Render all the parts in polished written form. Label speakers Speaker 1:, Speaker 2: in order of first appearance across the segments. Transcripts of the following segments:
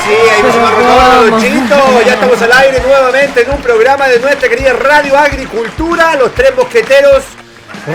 Speaker 1: sí, ahí nos vamos, Luchito. Ya estamos al aire nuevamente en un programa de nuestra querida Radio Agricultura. Los tres mosqueteros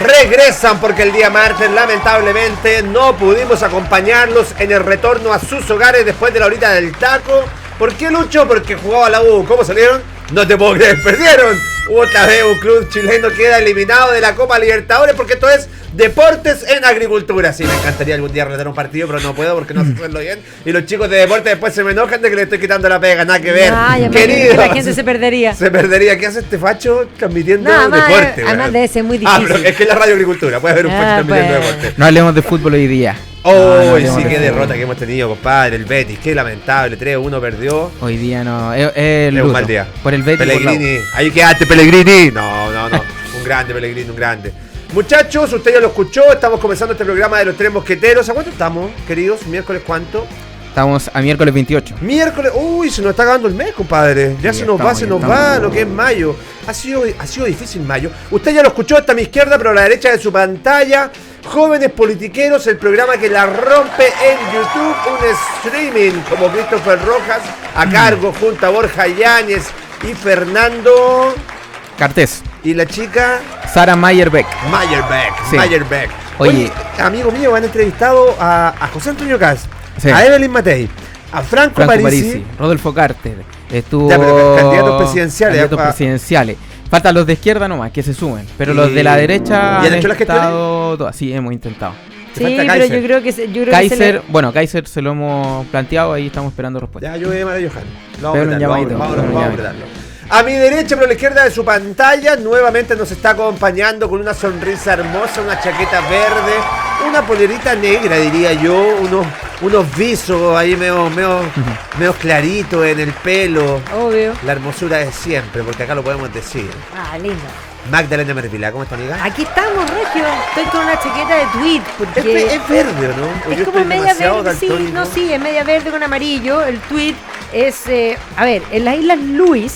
Speaker 1: regresan porque el día martes lamentablemente no pudimos acompañarlos en el retorno a sus hogares después de la horita del taco. ¿Por qué, Lucho? Porque jugaba la U. ¿Cómo salieron? No te puedo creer, perdieron. Otra vez un club chileno queda eliminado de la Copa Libertadores porque esto es deportes en agricultura. Sí, me encantaría algún día relatar un partido, pero no puedo porque no sé hacerlo bien. Y los chicos de deporte después se me enojan de que le estoy quitando la pega. Nada que ver.
Speaker 2: Querido, la gente se perdería.
Speaker 1: Se perdería. ¿Qué hace este facho transmitiendo deporte?
Speaker 2: Además debe ser muy difícil.
Speaker 1: Pero es que es la radio agricultura. Puede haber un facho transmitiendo deporte.
Speaker 3: No hablemos de fútbol hoy día.
Speaker 1: Oh, sí, qué derrota que hemos tenido, compadre. El Betis, qué lamentable. 3-1 perdió.
Speaker 3: Hoy día no.
Speaker 1: Es un mal día.
Speaker 3: Por el Betis.
Speaker 1: Pellegrini. Ahí quedaste, Pellegrini. No. Un grande, Pellegrini, un grande. Muchachos, usted ya lo escuchó. Estamos comenzando este programa de los tres mosqueteros. ¿A cuánto estamos, queridos? ¿Miércoles cuánto?
Speaker 3: Estamos a miércoles 28.
Speaker 1: Miércoles. Uy, se nos está acabando el mes, compadre. Ya sí, se nos va lo que es mayo. Ha sido difícil mayo. Usted ya lo escuchó, está a mi izquierda, pero a la derecha de su pantalla. Jóvenes Politiqueros, el programa que la rompe en YouTube, un streaming como Christopher Rojas, a cargo junto a Borja Yáñez y Fernando
Speaker 3: Cartés.
Speaker 1: Y la chica
Speaker 3: Sara Mayerbeck.
Speaker 1: Sí. Mayerbeck. Oye, amigo mío, han entrevistado a José Antonio Caz, sí, a Evelyn Matei, a Franco Parisi,
Speaker 3: Rodolfo Carter. Estuvo
Speaker 1: candidatos presidenciales.
Speaker 3: Faltan los de izquierda nomás, que se sumen. Pero los de la derecha
Speaker 1: han estado
Speaker 3: todas. Sí, hemos intentado.
Speaker 2: Sí, pero yo creo que
Speaker 3: Kaiser, bueno, Kaiser se lo hemos planteado, ahí estamos esperando respuesta.
Speaker 1: Ya, yo voy a llamar a Johan. Vamos a apretarlo. A mi derecha, pero a la izquierda de su pantalla, nuevamente nos está acompañando con una sonrisa hermosa, una chaqueta verde, una polerita negra, diría yo, unos visos ahí medio claritos en el pelo.
Speaker 2: Obvio.
Speaker 1: La hermosura de siempre, porque acá lo podemos decir.
Speaker 2: Lindo.
Speaker 1: Magdalena Mervila, ¿cómo está, amiga?
Speaker 2: Aquí estamos, Regio. Estoy con una chaqueta de tweed. Porque
Speaker 1: es verde, ¿o no?
Speaker 2: Es como media verde, sí, es media verde con amarillo. El tweed es, en las Islas Lewis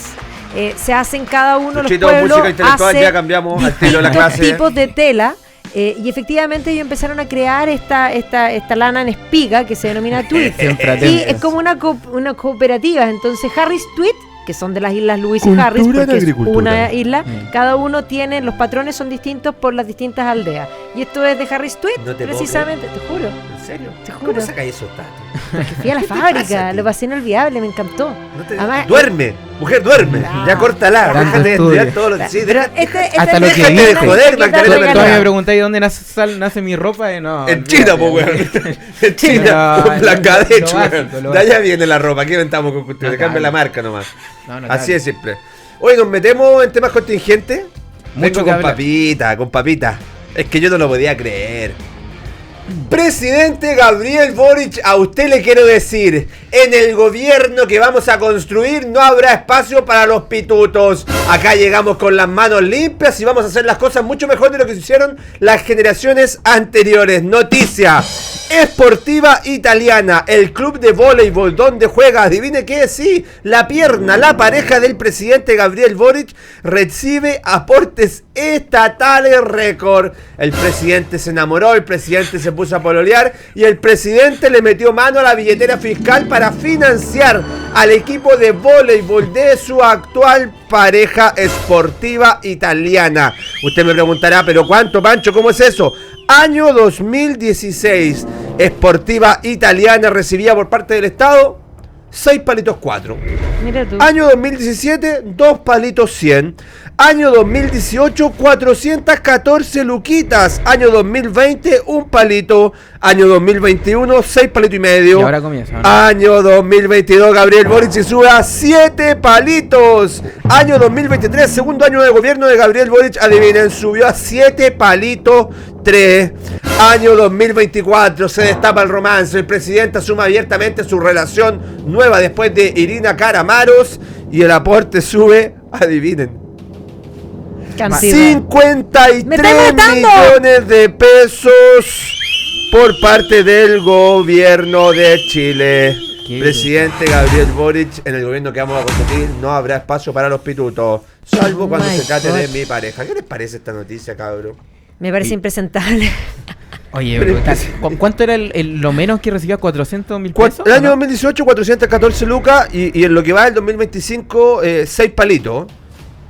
Speaker 2: se hacen cada uno de los pueblos,
Speaker 1: música intelectual, ya cambiamos al estilo de la clase.
Speaker 2: Tipos de tela. Y efectivamente ellos empezaron a crear esta lana en espiga que se denomina tweed. Y es como una cooperativa. Entonces Harris Tweed, que son de las Islas Lewis y Harris, porque es una isla, cada uno tiene, los patrones son distintos por las distintas aldeas. Y esto es de Harris Tweed, no precisamente, te juro.
Speaker 1: ¿En serio?
Speaker 2: Te juro.
Speaker 1: ¿Cómo sacáis esos datos?
Speaker 2: Porque fui a la fábrica, lo pasé inolvidable, me encantó.
Speaker 1: Además, duerme, mujer, duerme. Ya córtala, déjate de estudiar todos los días.
Speaker 2: Pero
Speaker 3: hasta lo que
Speaker 1: dice. Joder,
Speaker 3: Magdalena. Todavía me preguntáis dónde nace mi ropa. No,
Speaker 1: en China, pues, weón. En China, con Bangladesh, weón. De allá viene la ropa. Aquí inventamos con ustedes. Cambia la marca nomás. Así de simple. Hoy nos metemos en temas contingentes. Mucho con papita. Es que yo no lo podía creer. Presidente Gabriel Boric, a usted le quiero decir, en el gobierno que vamos a construir no habrá espacio para los pitutos. Acá llegamos con las manos limpias y vamos a hacer las cosas mucho mejor de lo que se hicieron las generaciones anteriores. Noticia: Sportiva Italiana, el club de voleibol donde juega, adivine qué, sí, la pierna, la pareja del presidente Gabriel Boric, recibe aportes estatales récord. El presidente se enamoró, el presidente se puso a pololear y el presidente le metió mano a la billetera fiscal para financiar al equipo de voleibol de su actual pareja Sportiva Italiana. Usted me preguntará, ¿pero cuánto, Pancho? ¿Cómo es eso? Año 2016, Sportiva Italiana recibía por parte del Estado 6 palitos 4.
Speaker 2: Mira tú.
Speaker 1: Año 2017, 2 palitos 100. Año 2018, 414 luquitas. Año 2020, 1 palito. Año 2021, 6 palitos y medio.
Speaker 3: Y ahora comienza, ¿no?
Speaker 1: Año 2022, Gabriel Boric se sube a 7 palitos. Año 2023, segundo año de gobierno de Gabriel Boric, adivinen, subió a 7 palitos 3. Año 2024, se destapa el romance. El presidente asume abiertamente su relación nueva después de Irina Caramaros y el aporte sube, adivinen,
Speaker 2: Cantidad.
Speaker 1: 53 millones de pesos por parte del gobierno de Chile. Presidente Gabriel Boric, en el gobierno que vamos a construir no habrá espacio para los pitutos, salvo cuando se trate de mi pareja. ¿Qué les parece esta noticia, cabrón?
Speaker 2: Me parece impresentable.
Speaker 3: Oye, brutal. ¿Cuánto era lo menos que recibía? ¿400.000 pesos?
Speaker 1: El año 2018, 414 lucas, y en lo que va el 2025, 6 palitos.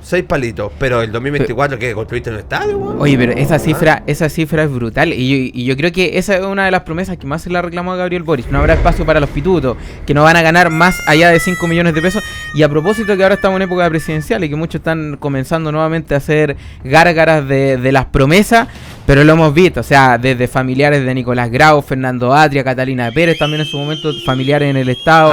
Speaker 1: 6 palitos, pero el 2024 ¿qué? ¿Construiste en un estadio? Güey?
Speaker 3: Oye, pero esa cifra es brutal y yo creo que esa es una de las promesas que más se le ha reclamado a Gabriel Boric. No habrá espacio para los pitutos, que no van a ganar más allá de 5 millones de pesos. Y a propósito que ahora estamos en época presidencial y que muchos están comenzando nuevamente a hacer gárgaras de las promesas, pero lo hemos visto, o sea, desde familiares de Nicolás Grau, Fernando Atria, Catalina Pérez, también en su momento familiares en el Estado,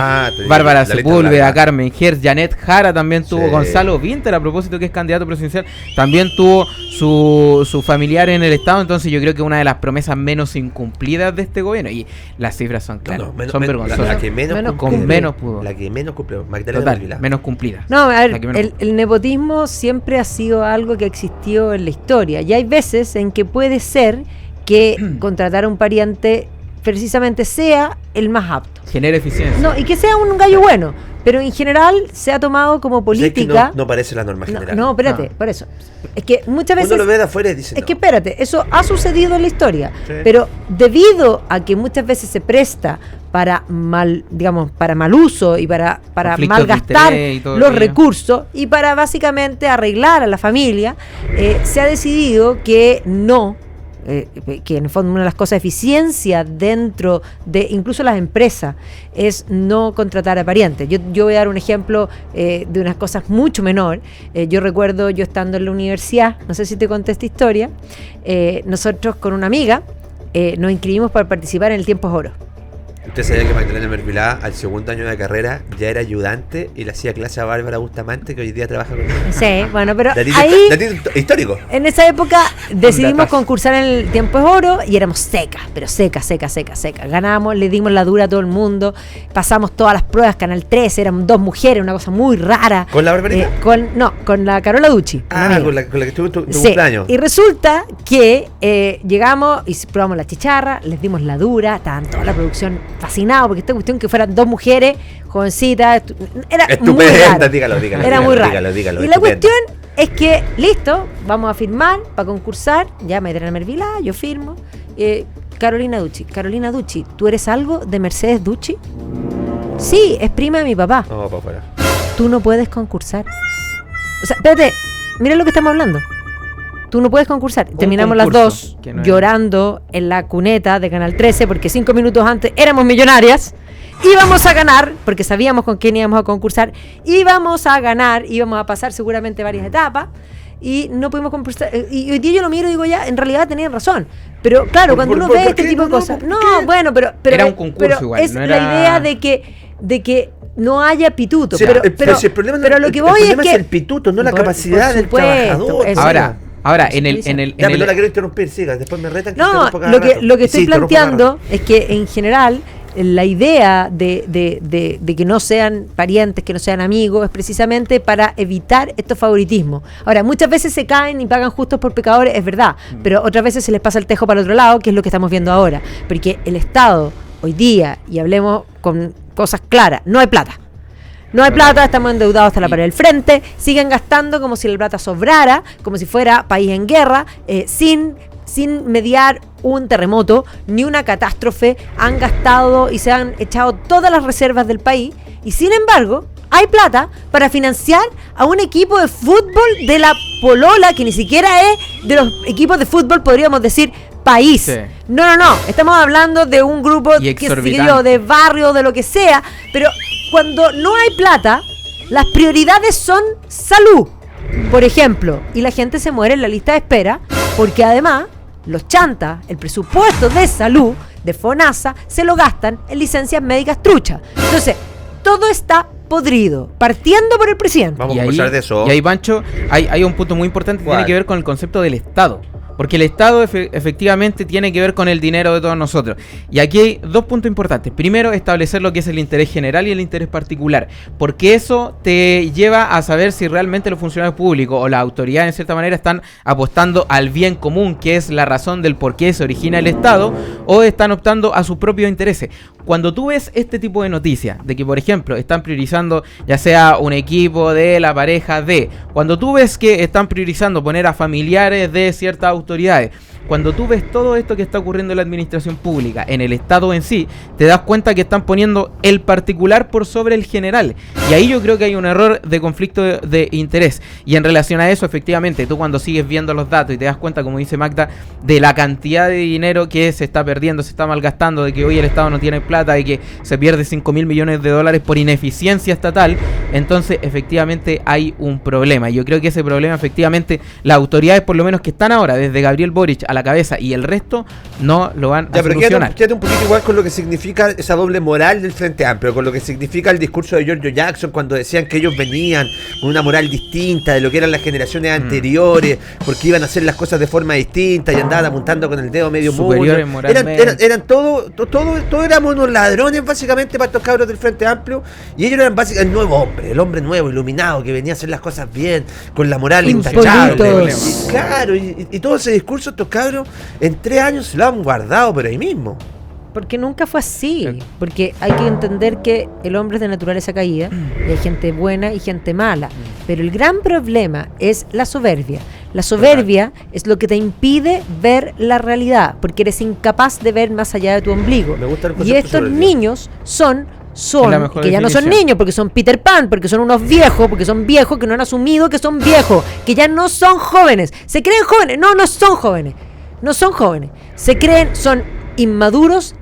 Speaker 3: Bárbara Sepúlveda, Carmen Gers, Janet Jara también tuvo, Gonzalo Vinter, a propósito que es candidato presidencial, también tuvo su familiar en el Estado. Entonces yo creo que una de las promesas menos incumplidas de este gobierno, y las cifras son claras, son vergonzosas.
Speaker 1: La que menos
Speaker 3: pudo.
Speaker 1: La que menos cumplió, Magdalena Mervilá.
Speaker 3: Menos cumplida.
Speaker 2: No, a ver, el nepotismo siempre ha sido algo que existió en la historia, y hay veces en que puede ser que contratar a un pariente precisamente sea el más apto.
Speaker 3: Genera eficiencia.
Speaker 2: No, y que sea un gallo bueno. Pero en general se ha tomado como política.
Speaker 1: Es que no parece la norma general.
Speaker 2: No, espérate, por eso. Es que muchas veces.
Speaker 1: Uno lo ve de afuera y dice.
Speaker 2: Es que espérate, eso ha sucedido en la historia. Sí. Pero debido a que muchas veces se presta para mal uso y para malgastar los recursos y para básicamente arreglar a la familia, se ha decidido que no. Que en el fondo una de las cosas de eficiencia dentro de incluso las empresas es no contratar a parientes. Yo voy a dar un ejemplo de unas cosas mucho menor. Yo recuerdo yo estando en la universidad, no sé si te conté esta historia, nosotros con una amiga nos inscribimos para participar en el Tiempo es Oro.
Speaker 1: Usted sabía que Magdalena Mervilá al segundo año de carrera ya era ayudante y le hacía clase a Bárbara Bustamante, que hoy día trabaja con ella.
Speaker 2: Sí, bueno, pero
Speaker 1: ahí histórico.
Speaker 2: En esa época decidimos concursar en el Tiempo es Oro y éramos secas, pero seca. Ganamos, le dimos la dura a todo el mundo, pasamos todas las pruebas, Canal 13, eran 2 mujeres, una cosa muy rara.
Speaker 1: ¿Con la Barbarita?
Speaker 2: Con la Carola Ducci.
Speaker 1: Con la que estuvo tu cumpleaños.
Speaker 2: Y resulta que llegamos y probamos la chicharra, les dimos la dura, estaban toda la producción fascinado porque esta cuestión que fueran 2 mujeres jovencitas era estupenda, dígalo, era muy raro. Y la cuestión es que listo, vamos a firmar para concursar, ya Magdalena Mervilá, yo firmo, Carolina Ducci, ¿tú eres algo de Mercedes Ducci? Sí, es prima de mi papá.
Speaker 1: No, para afuera.
Speaker 2: Tú no puedes concursar. O sea, espérate, mira lo que estamos hablando. Tú no puedes concursar. Terminamos las dos llorando en la cuneta de Canal 13 porque 5 minutos antes éramos millonarias. Íbamos a ganar, porque sabíamos con quién íbamos a concursar. Íbamos a ganar, íbamos a pasar seguramente varias etapas. Y no pudimos concursar. Y hoy día yo lo miro y digo, ya, en realidad tenían razón. Pero claro, cuando uno ve este tipo de cosas. Bueno, pero
Speaker 3: era un concurso igual.
Speaker 2: Es la idea de que no haya pituto.
Speaker 1: Sí, pero si el problema lo que voy es que el pituto, no la capacidad del trabajador.
Speaker 3: Ahora, en el
Speaker 1: no la quiero interrumpir, siga, después me retan.
Speaker 2: No, lo que estoy planteando es que en general la idea de que no sean parientes, que no sean amigos, es precisamente para evitar estos favoritismos. Ahora, muchas veces se caen y pagan justos por pecadores, es verdad, pero otras veces se les pasa el tejo para el otro lado, que es lo que estamos viendo ahora. Porque el Estado, hoy día, y hablemos con cosas claras, no hay plata. No hay plata, estamos endeudados hasta la pared del frente, siguen gastando como si la plata sobrara, como si fuera país en guerra, sin mediar un terremoto ni una catástrofe. Han gastado y se han echado todas las reservas del país y sin embargo hay plata para financiar a un equipo de fútbol de la polola que ni siquiera es de los equipos de fútbol, podríamos decir, país. Sí. No, estamos hablando de un grupo de barrio, de lo que sea, pero cuando no hay plata, las prioridades son salud, por ejemplo, y la gente se muere en la lista de espera, porque además los chantas, el presupuesto de salud de FONASA, se lo gastan en licencias médicas truchas. Entonces, todo está podrido, partiendo por el presidente.
Speaker 1: Vamos a conversar de eso.
Speaker 3: Y ahí, Pancho, hay un punto muy importante que tiene que ver con el concepto del Estado. Porque el Estado efectivamente tiene que ver con el dinero de todos nosotros. Y aquí hay 2 puntos importantes. Primero, establecer lo que es el interés general y el interés particular. Porque eso te lleva a saber si realmente los funcionarios públicos o las autoridades, en cierta manera, están apostando al bien común, que es la razón del por qué se origina el Estado, o están optando a sus propios intereses. Cuando tú ves este tipo de noticias, de que, por ejemplo, están priorizando ya sea un equipo de la pareja de, cuando tú ves que están priorizando poner a familiares de ciertas autoridades cuando tú ves todo esto que está ocurriendo en la administración pública, en el Estado en sí, te das cuenta que están poniendo el particular por sobre el general. Y ahí yo creo que hay un error de conflicto de interés. Y en relación a eso, efectivamente, tú cuando sigues viendo los datos y te das cuenta, como dice Magda, de la cantidad de dinero que se está perdiendo, se está malgastando, de que hoy el Estado no tiene plata y que se pierde 5.000 millones de dólares por ineficiencia estatal, entonces efectivamente hay un problema. Y yo creo que ese problema, efectivamente, las autoridades, por lo menos que están ahora, desde Gabriel Boric a la cabeza y el resto, no lo van a solucionar.
Speaker 1: Quédate un poquito igual con lo que significa esa doble moral del Frente Amplio, con lo que significa el discurso de Giorgio Jackson cuando decían que ellos venían con una moral distinta de lo que eran las generaciones anteriores, porque iban a hacer las cosas de forma distinta y andaban apuntando con el dedo medio mundo. Eran todos éramos unos ladrones básicamente para estos cabros del Frente Amplio, y ellos eran básicamente el nuevo hombre, el hombre nuevo, iluminado, que venía a hacer las cosas bien, con la moral intachable. Claro, y todo ese discurso estos cabros en 3 años se lo han guardado, pero ahí mismo.
Speaker 2: Porque nunca fue así. Porque hay que entender que el hombre es de naturaleza caída, y hay gente buena y gente mala. Pero el gran problema es la soberbia. La soberbia es lo que te impide ver la realidad, porque eres incapaz de ver más allá de tu ombligo. Y estos niños son que ya no son niños, porque son Peter Pan, porque son unos viejos, porque son viejos que no han asumido que son viejos, que ya no son jóvenes. Se creen jóvenes. No son jóvenes. No son jóvenes. Se creen, son inmaduros,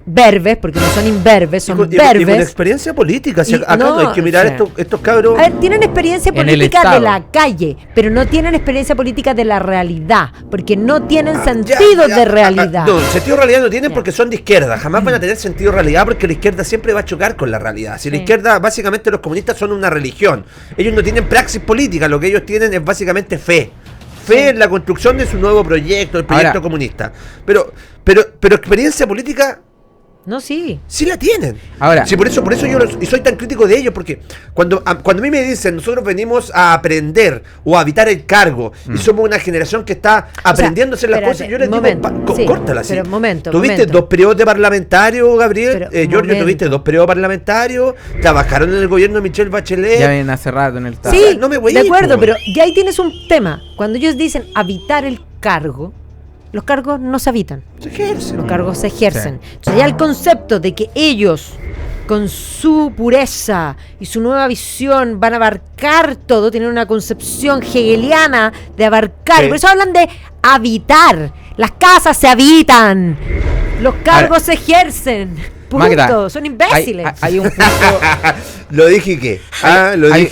Speaker 2: verves, porque no son imberbes, son verves. Y con
Speaker 1: experiencia política. Acá no hay que mirar estos cabros.
Speaker 2: A ver, tienen experiencia política de la calle, pero no tienen experiencia política de la realidad, porque no tienen sentido de realidad.
Speaker 1: No, sentido de realidad no tienen porque son de izquierda. Jamás van a tener sentido de realidad porque la izquierda siempre va a chocar con la realidad. Si la izquierda, básicamente los comunistas son una religión. Ellos no tienen praxis política, lo que ellos tienen es básicamente fe. En la construcción de su nuevo proyecto, el proyecto comunista. Pero experiencia política.
Speaker 2: No, sí.
Speaker 1: Sí la tienen.
Speaker 3: Ahora.
Speaker 1: Sí, por eso yo soy tan crítico de ellos, porque cuando a mí me dicen, nosotros venimos a aprender o a evitar el cargo, y somos una generación que está aprendiendo a hacer las cosas, yo les digo, córtala así. ¿Tuviste 2 periodos de parlamentario, Gabriel? Giorgio, ¿tuviste 2 periodos parlamentarios? ¿Trabajaron en el gobierno de Michelle Bachelet?
Speaker 3: Ya vienen hace rato en el Estado.
Speaker 2: Sí, no me voy de acuerdo, pero ya ahí tienes un tema. Cuando ellos dicen habitar el cargo, los cargos no se habitan.
Speaker 1: Se ejercen.
Speaker 2: Los cargos se ejercen. Sí. Entonces ya el concepto de que ellos, con su pureza y su nueva visión, van a abarcar todo, tienen una concepción hegeliana de abarcar. Y por eso hablan de habitar. Las casas se habitan. Los cargos se ejercen. Punto. Magda, son imbéciles.
Speaker 3: Hay un punto.
Speaker 1: Lo dije que.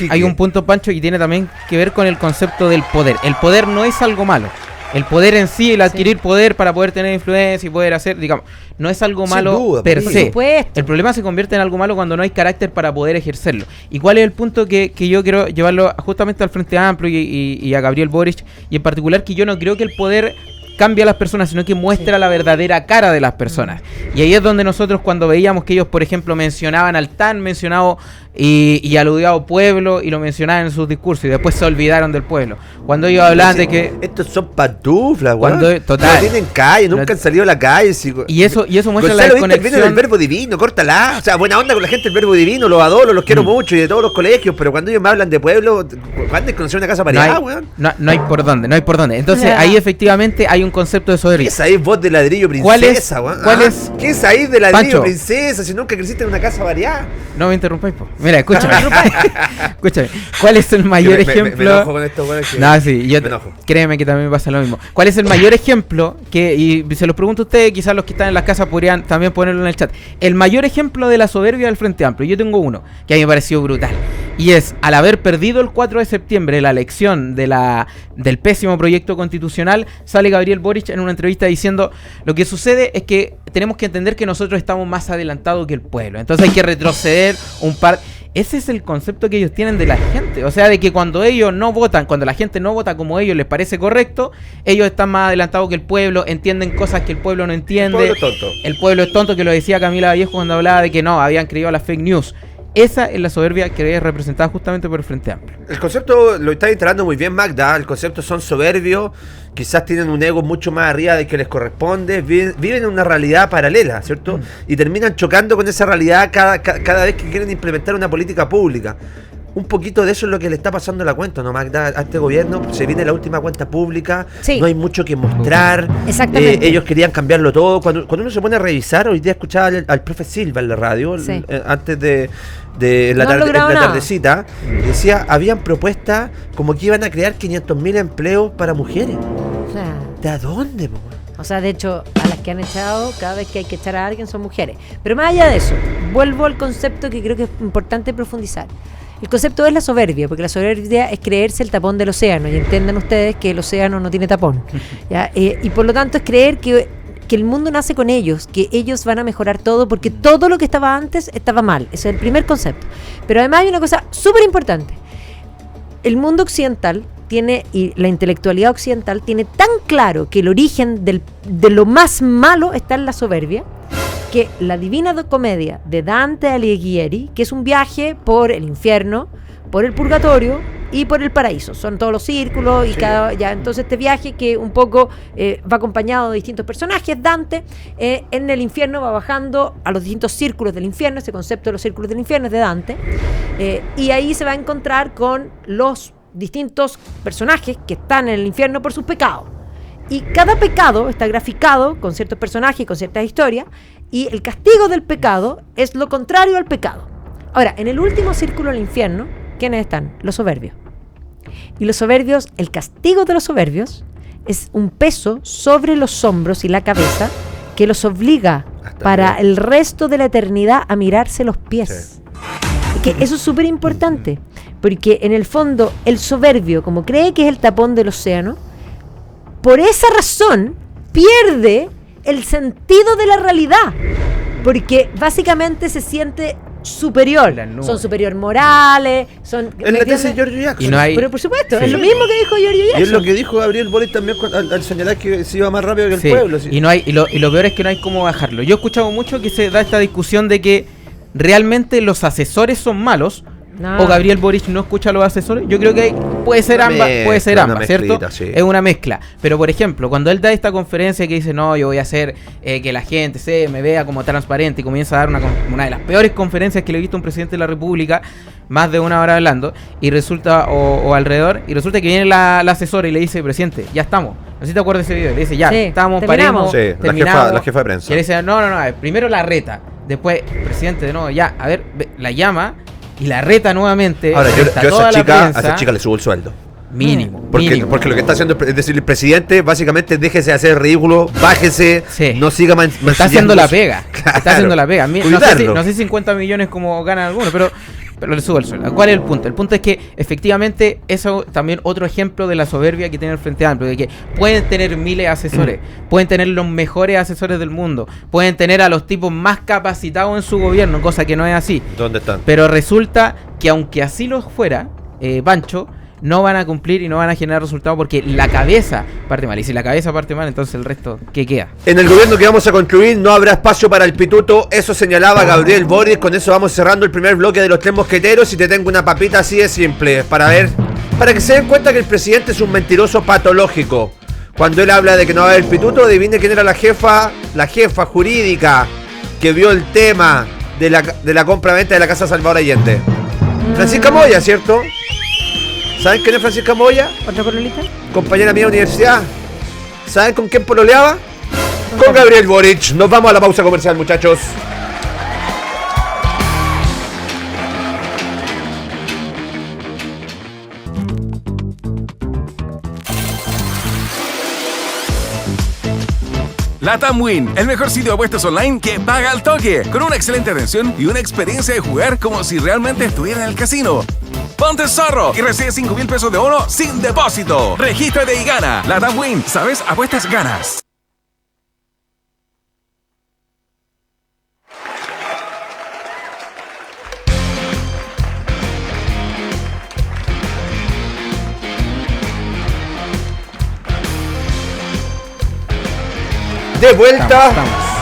Speaker 3: Hay un punto, Pancho, y tiene también que ver con el concepto del poder. El poder no es algo malo. El poder en sí, el adquirir poder para poder tener influencia y poder hacer, digamos, no es algo malo per se. El problema se convierte en algo malo cuando no hay carácter para poder ejercerlo. ¿Y cuál es el punto que yo quiero llevarlo justamente al Frente Amplio y a Gabriel Boric? Y en particular que yo no creo que el poder cambie a las personas, sino que muestra la verdadera cara de las personas. Y ahí es donde nosotros, cuando veíamos que ellos, por ejemplo, mencionaban al tan mencionado y aludiado pueblo, y lo mencionaban en sus discursos, y después se olvidaron del pueblo. Cuando ellos hablaban de que...
Speaker 1: Estos son pantuflas, güey.
Speaker 3: Total.
Speaker 1: No tienen calle, nunca han salido a la calle.
Speaker 3: Y eso muestra
Speaker 1: la desconexión del verbo divino, córtala. O sea, buena onda con la gente del verbo divino, los adoro, los quiero mucho, y de todos los colegios, pero cuando ellos me hablan de pueblo, ¿cuándo es conocer una casa pareja, güey?
Speaker 3: No hay por dónde. Entonces, ahí efectivamente hay un concepto de soberbia.
Speaker 1: ¿Qué es ahí voz de ladrillo princesa, güey? ¿Qué es ahí de ladrillo Pancho, princesa si nunca creciste en una casa variada?
Speaker 3: No me interrumpáis, po. Mira, escúchame. Escúchame. ¿Cuál es el mayor ejemplo? Me
Speaker 1: enojo con esto, güey.
Speaker 3: No, sí, créeme que también me pasa lo mismo. ¿Cuál es el mayor ejemplo? Y se los pregunto a ustedes, quizás los que están en las casas podrían también ponerlo en el chat. El mayor ejemplo de la soberbia del Frente Amplio. Yo tengo uno que a mí me pareció brutal. Y es, al haber perdido el 4 de septiembre la elección del pésimo proyecto constitucional, sale Gabriel Boric en una entrevista diciendo: lo que sucede es que tenemos que entender que nosotros estamos más adelantados que el pueblo, entonces hay que retroceder un par. Ese es el concepto que ellos tienen de la gente, o sea, de que cuando ellos no votan, cuando la gente no vota como a ellos les parece correcto, ellos están más adelantados que el pueblo, entienden cosas que el pueblo no entiende.
Speaker 1: El pueblo es tonto.
Speaker 3: El pueblo es tonto, que lo decía Camila Vallejo cuando hablaba de que no, habían creído a las fake news. Esa es la soberbia que es representada justamente por el Frente Amplio.
Speaker 1: El concepto lo está instalando muy bien Magda. El concepto son soberbios, quizás tienen un ego mucho más arriba del que les corresponde, viven en una realidad paralela, ¿cierto? Y terminan chocando con esa realidad cada vez que quieren implementar una política pública. un poquito de eso es lo que le está pasando a la cuenta, ¿no, Magda? A este gobierno se viene la última cuenta pública, no hay mucho que mostrar.
Speaker 2: Exactamente.
Speaker 1: Ellos querían cambiarlo todo. Cuando uno se pone a revisar, hoy día escuchaba al profe Silva en la radio, antes de la tardecita, decía, habían propuestas como que iban a crear 500.000 empleos para mujeres. ¿De dónde, po?
Speaker 2: O sea, de hecho, a las que han echado, cada vez que hay que echar a alguien son mujeres. Pero más allá de eso, vuelvo al concepto que creo que es importante profundizar. El concepto es la soberbia, porque la soberbia es creerse el tapón del océano, y entiendan ustedes que el océano no tiene tapón, ¿ya? Y por lo tanto es creer que el mundo nace con ellos, que ellos van a mejorar todo, porque todo lo que estaba antes estaba mal. Ese es el primer concepto. Pero además hay una cosa súper importante. El mundo occidental tiene, y la intelectualidad occidental tiene tan claro que el origen de lo más malo está en la soberbia, que la Divina Comedia de Dante Alighieri, que es un viaje por el infierno, por el purgatorio y por el paraíso, son todos los círculos y entonces este viaje que un poco va acompañado de distintos personajes. Dante en el infierno va bajando a los distintos círculos del infierno, ese concepto de los círculos del infierno es de Dante, y ahí se va a encontrar con los distintos personajes que están en el infierno por sus pecados, y cada pecado está graficado con ciertos personajes y con ciertas historias, y el castigo del pecado es lo contrario al pecado. Ahora, en el último círculo del infierno, ¿quiénes están? Los soberbios. Y los soberbios, el castigo de los soberbios es un peso sobre los hombros y la cabeza que los obliga para el resto de la eternidad a mirarse los pies. Y que eso es súper importante, porque en el fondo el soberbio, como cree que es el tapón del océano, por esa razón pierde el sentido de la realidad, porque básicamente se siente superior, son superior morales, son...
Speaker 1: Es la tesis de Giorgio Jackson.
Speaker 2: Pero por supuesto, es lo mismo que dijo Giorgio Jackson.
Speaker 1: Y es lo que dijo Gabriel Boric también al señalar que se iba más rápido que el pueblo.
Speaker 3: Y lo peor es que no hay cómo bajarlo. Yo he escuchado mucho que se da esta discusión de que realmente los asesores son malos, o Gabriel Boric no escucha a los asesores. Yo creo que puede ser ambas, ¿cierto? Sí. Es una mezcla. Pero por ejemplo, cuando él da esta conferencia que dice, no, yo voy a hacer que la gente me vea como transparente, y comienza a dar una de las peores conferencias que le he visto a un presidente de la República, más de una hora hablando, y resulta, o alrededor, y resulta que viene la asesora y le dice, presidente, ya estamos. No sé si te acuerdas de ese video. Le dice, ya, estamos, paremos,
Speaker 1: terminamos. La jefa de prensa.
Speaker 3: Y le dice, no, primero la reta. Después, presidente, de nuevo, ya, a ver, la llama y la reta nuevamente.
Speaker 1: Ahora, yo a esa chica le subo el sueldo.
Speaker 3: Mínimo.
Speaker 1: Porque lo que está haciendo es decir, el presidente, básicamente, déjese de hacer ridículo, bájese, no siga
Speaker 3: está haciendo la pega.
Speaker 1: Claro.
Speaker 3: Está haciendo la pega. No sé 50 millones como ganan algunos, pero le subo el sueldo. ¿Cuál es el punto? El punto es que efectivamente eso también otro ejemplo de la soberbia que tiene el Frente Amplio, de que pueden tener miles de asesores, pueden tener los mejores asesores del mundo, pueden tener a los tipos más capacitados en su gobierno, cosa que no es así.
Speaker 1: ¿Dónde están?
Speaker 3: Pero resulta que aunque así lo fuera, Pancho, no van a cumplir y no van a generar resultados porque la cabeza parte mal. Y si la cabeza parte mal, entonces el resto, ¿qué queda?
Speaker 1: En el gobierno que vamos a construir no habrá espacio para el pituto. Eso señalaba Gabriel Boric. Con eso vamos cerrando el primer bloque de los tres mosqueteros. Y te tengo una papita así de simple para que se den cuenta que el presidente es un mentiroso patológico. Cuando él habla de que no va a haber pituto, adivine quién era la jefa jurídica que vio el tema de la compra-venta de la Casa Salvador Allende. Francisca Moya, ¿cierto? ¿Saben quién es Francisca Moya?
Speaker 2: ¿Otra pololita?
Speaker 1: Compañera mía de universidad. ¿Saben con quién pololeaba? Con Gabriel Boric. Nos vamos a la pausa comercial, muchachos.
Speaker 4: LATAM Win, el mejor sitio de apuestas online que paga al toque, con una excelente atención y una experiencia de jugar como si realmente estuviera en el casino. Ponte zorro y recibe 5,000 pesos de bono sin depósito. Regístrate y gana. LATAM Win, ¿sabes? Apuestas ganas.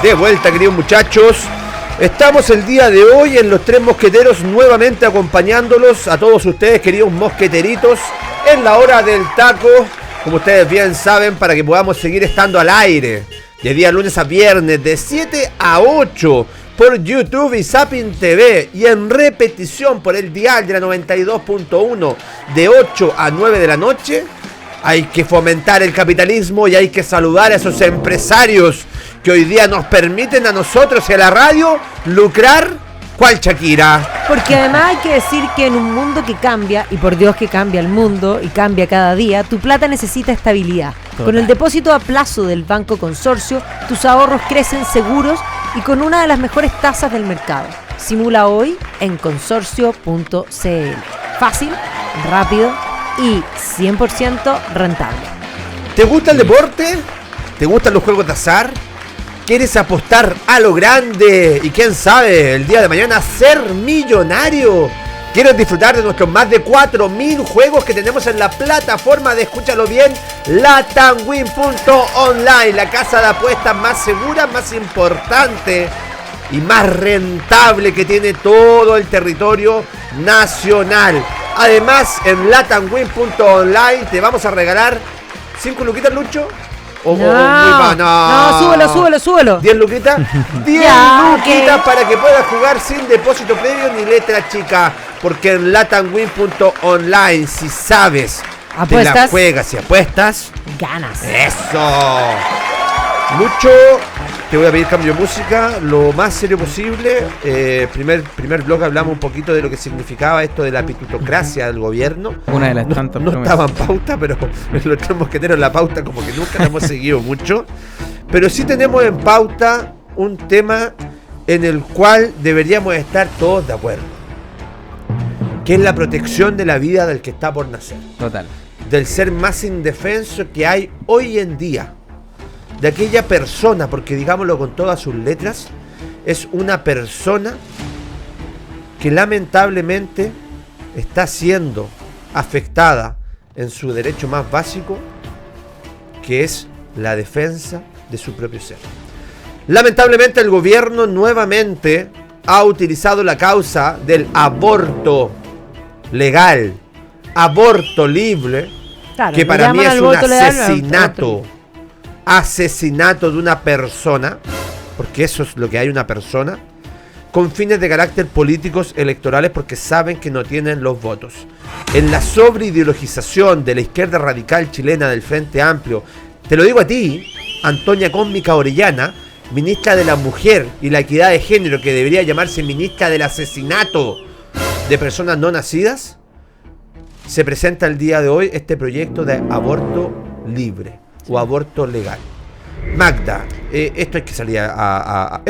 Speaker 1: De vuelta, queridos muchachos. Estamos el día de hoy en los Tres Mosqueteros, nuevamente acompañándolos a todos ustedes, queridos mosqueteritos, en la hora del taco, como ustedes bien saben, para que podamos seguir estando al aire de día lunes a viernes, de 7 a 8, por YouTube y Zapping TV y en repetición por el dial de la 92.1 de 8 a 9 de la noche. Hay que fomentar el capitalismo y hay que saludar a esos empresarios que hoy día nos permiten a nosotros y a la radio lucrar. ¿Cuál Shakira?
Speaker 2: Porque además hay que decir que en un mundo que cambia, y por Dios que cambia el mundo y cambia cada día, tu plata necesita estabilidad. Total. Con el depósito a plazo del Banco Consorcio, tus ahorros crecen seguros y con una de las mejores tasas del mercado. Simula hoy en consorcio.cl. Fácil, rápido y 100% rentable.
Speaker 1: ¿Te gusta el deporte? ¿Te gustan los juegos de azar? ¿Quieres apostar a lo grande? Y quién sabe, el día de mañana ser millonario. ¿Quieres disfrutar de nuestros más de 4.000 juegos que tenemos en la plataforma de, escúchalo bien, LatamWin.online, la casa de apuestas más segura, más importante y más rentable que tiene todo el territorio nacional? Además, en LatamWin.online te vamos a regalar 5 luquitas, Lucho.
Speaker 2: No, súbelo.
Speaker 1: 10 luquitas. 10 luquitas para que puedas jugar sin depósito previo ni letra chica. Porque en LatamWin.online, si sabes,
Speaker 2: apuestas,
Speaker 1: te la juegas y apuestas,
Speaker 2: ganas.
Speaker 1: Eso. Lucho, te voy a pedir cambio de música lo más serio posible. Primer blog hablamos un poquito de lo que significaba esto de la pitutocracia del gobierno.
Speaker 3: Una de las tantas
Speaker 1: no estaba en pauta, pero los tres mosqueteros la pauta como que nunca la hemos seguido mucho. Pero sí tenemos en pauta un tema en el cual deberíamos estar todos de acuerdo, que es la protección de la vida del que está por nacer.
Speaker 3: Total.
Speaker 1: Del ser más indefenso que hay hoy en día. De aquella persona, porque digámoslo con todas sus letras, es una persona que lamentablemente está siendo afectada en su derecho más básico, que es la defensa de su propio ser. Lamentablemente el gobierno nuevamente ha utilizado la causa del aborto legal, aborto libre, claro, que para mí es un asesinato. Asesinato de una persona, porque eso es lo que hay, una persona, con fines de carácter políticos electorales, porque saben que no tienen los votos. En la sobreideologización de la izquierda radical chilena del Frente Amplio, te lo digo a ti, Antonia Cósmica Orellana, ministra de la Mujer y la Equidad de Género, que debería llamarse ministra del asesinato de personas no nacidas, se presenta el día de hoy este proyecto de aborto libre o aborto legal. Magda, esto hay que salir a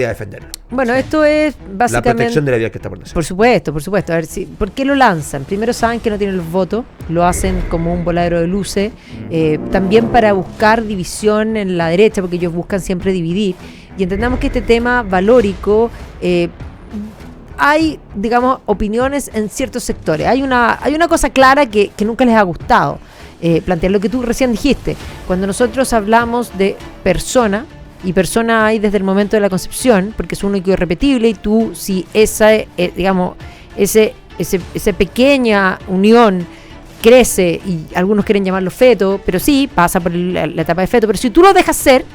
Speaker 1: defenderlo.
Speaker 2: Bueno, esto es básicamente
Speaker 1: la protección de la vida que está por nacer.
Speaker 2: Por supuesto. A ver, ¿por qué lo lanzan? Primero saben que no tienen los votos, lo hacen como un voladero de luces, también para buscar división en la derecha, porque ellos buscan siempre dividir. Y entendamos que este tema valórico, hay, digamos, opiniones en ciertos sectores. Hay una cosa clara que nunca les ha gustado. Plantear lo que tú recién dijiste. Cuando nosotros hablamos de persona, y persona hay desde el momento de la concepción, porque es único y irrepetible, y tú, si esa, digamos, esa pequeña unión crece, y algunos quieren llamarlo feto, pero sí, pasa por la etapa de feto, pero si tú lo dejas ser,